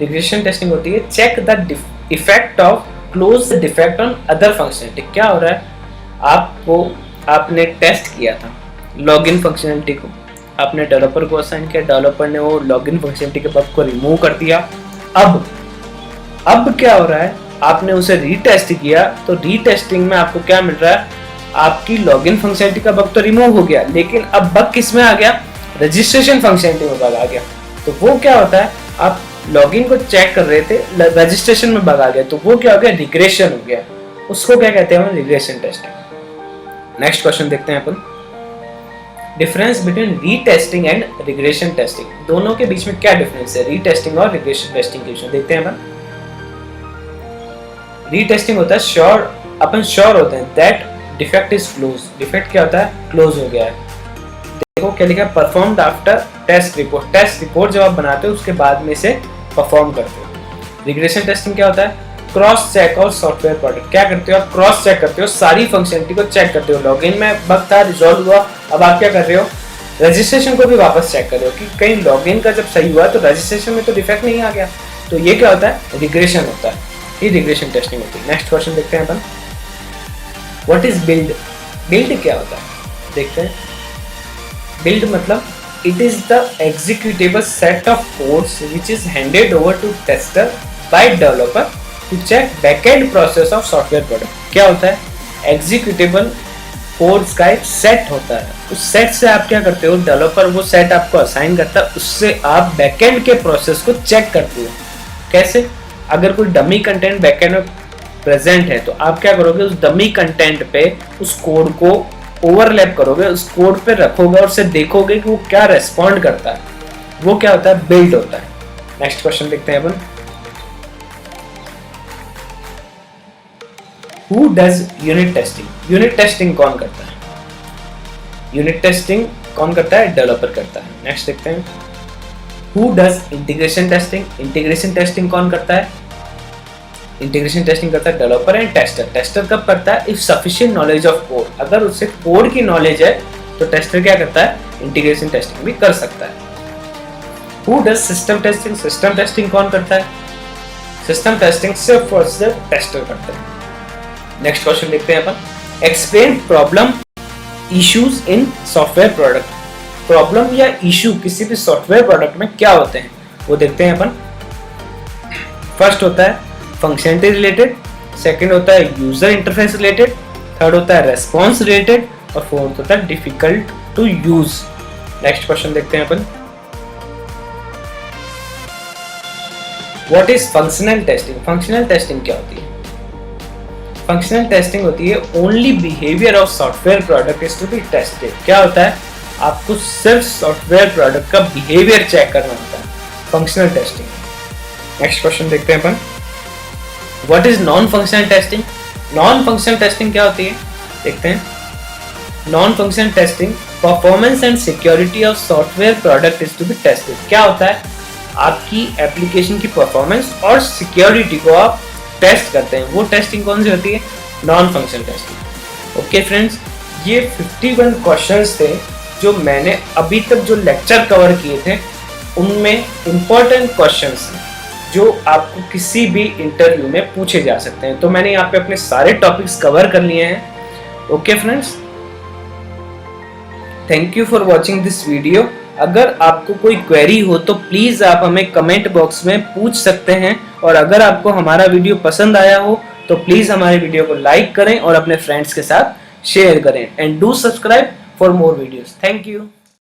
रिग्रेशन टेस्टिंग होती है check the effect of close the defect on other functionality. क्या हो रहा है, आपने टेस्ट किया था लॉगिन फंक्शनलिटी को, आपने डेवलपर को असाइन किया, डेवलपर ने वो लॉगिन फंक्शनलिटी के बग को रिमूव कर दिया। अब क्या हो रहा है, आपने उसे रीटेस्ट किया, तो रीटेस्टिंग में आपको क्या मिल रहा है, आपकी लॉगिन फंक्शनलिटी का बग तो रिमूव हो गया, लेकिन अब बग किस में आ गया, रजिस्ट्रेशन फंक्शनलिटी में बग आ गया। तो वो क्या होता है, आप लॉगिन को चेक कर रहे थे, रजिस्ट्रेशन में बग आ गया, तो वो क्या हो गया, रिग्रेशन हो गया, उसको क्या कहते हैं, रिग्रेशन टेस्टिंग। नेक्स्ट क्वेश्चन देखते हैं अपन, difference between retesting and regression testing, दोनों के बीच में क्या डिफरेंस है, रीटेस्टिंग और रिग्रेशन टेस्टिंग के बीच देखते हैं अपन। रीटेस्टिंग होता है श्योर, अपन श्योर होते हैं that defect is close, defect क्या होता है, क्लोज हो गया है। देखो क्या लिखा है, performed after test report, test report जब आप बनाते हो उसके बाद में से परफॉर्म करते हो। रिग्रेशन टेस्टिंग क्या होता है, क्रॉस चेक और सॉफ्टवेयर प्रोडक्ट, क्या करते हो आप, क्रॉस चेक करते हो, सारी फंक्शनलिटी को चेक करते हो, लॉगिन में बग था, रिजॉल्व हुआ, अब आप क्या कर रहे हो, रजिस्ट्रेशन को भी वापस चेक कर रहे हो कि कहीं लॉगिन का जब सही हुआ तो रजिस्ट्रेशन में तो डिफेक्ट नहीं आ गया, तो ये क्या होता है, रिग्रेशन होता है, ये रिग्रेशन टेस्टिंग होती है। नेक्स्ट क्वेश्चन देखते हैं अपन, व्हाट इज बिल्ड? बिल्ड क्या होता है, देखते हैं। बिल्ड मतलब it is the executable set of codes which is handed over to tester by developer to check backend process of software product। क्या होता है, एग्जीक्यूटेबल कोड्स का एक सेट होता है, उस सेट से आप क्या करते हो, डेवलपर वो सेट आपको असाइन करता है, उससे आप बैकएंड के प्रोसेस को चेक करते हो। कैसे, अगर कोई डमी कंटेंट बैकएंड में प्रेजेंट है तो आप क्या करोगे, उस डमी कंटेंट पे उस कोड को ओवरलैप करोगे, उस कोड पे रखोगे और उससे देखोगे कि वो क्या रेस्पॉन्ड करता है, वो क्या होता है, बिल्ड होता है। नेक्स्ट क्वेश्चन देखते हैं अपन, who does unit testing? Unit testing कौन करता है, यूनिट टेस्टिंग कौन करता है, डेवलपर करता है। नेक्स्ट देखते हैं, who does integration testing? Integration testing कौन करता है, इंटीग्रेशन टेस्टिंग करता है डेवलपर एंड टेस्टर। टेस्टर कब करता है, if sufficient knowledge of code, अगर उससे कोड की नॉलेज है तो टेस्टर क्या करता है, इंटीग्रेशन टेस्टिंग भी कर सकता है। Who does system testing? System testing कौन करता है, सिस्टम टेस्टिंग सिर्फ और सिर्फ टेस्टर करता है। नेक्स्ट क्वेश्चन देखते हैं अपन, explain problem issues in software product. Problem या इशू किसी भी सॉफ्टवेयर प्रोडक्ट में क्या होते हैं वो देखते हैं अपन। फर्स्ट होता है फंक्शनलिटी रिलेटेड, सेकंड होता है यूजर इंटरफेस रिलेटेड, थर्ड होता है रेस्पॉन्स रिलेटेड और फोर्थ होता है difficult to use. Next question देखते हैं अपन, what is functional testing? Functional testing क्या होती है? फंक्शनल टेस्टिंग होती है only behaviour of software product is to be tested. क्या होता है? आपको सिर्फ सॉफ्टवेयर प्रोडक्ट का बिहेवियर चेक करना होता है, फंक्शनल टेस्टिंग। नेक्स्ट क्वेश्चन देखते हैं अपन, what is non functional testing? Non functional testing क्या होती है देखते हैं। Non functional testing, performance and security of software product is to be tested. क्या होता है? आपकी एप्लीकेशन की परफॉर्मेंस और सिक्योरिटी को आप टेस्ट करते हैं। वो टेस्टिंग कौन सी होती है? Non functional testing. Okay friends, ये 51 क्वेश्चंस थे जो मैंने अभी तक जो लेक्चर कवर किए थे, उनमें इंपॉर्टेंट क्वेश्चंस हैं जो आपको किसी भी इंटरव्यू में पूछे जा सकते हैं। तो मैंने यहाँ पे अपने सारे टॉपिक्स कवर कर लिए हैं। Okay friends, thank you for watching this video. अगर आपको कोई क्वेरी हो तो प्लीज़ आप हमें कमेंट बॉक्स में पूछ सकते हैं, और अगर आपको हमारा वीडियो पसंद आया हो तो प्लीज़ हमारे वीडियो को लाइक करें और अपने फ्रेंड्स के साथ शेयर करें, and do subscribe for more videos. Thank you.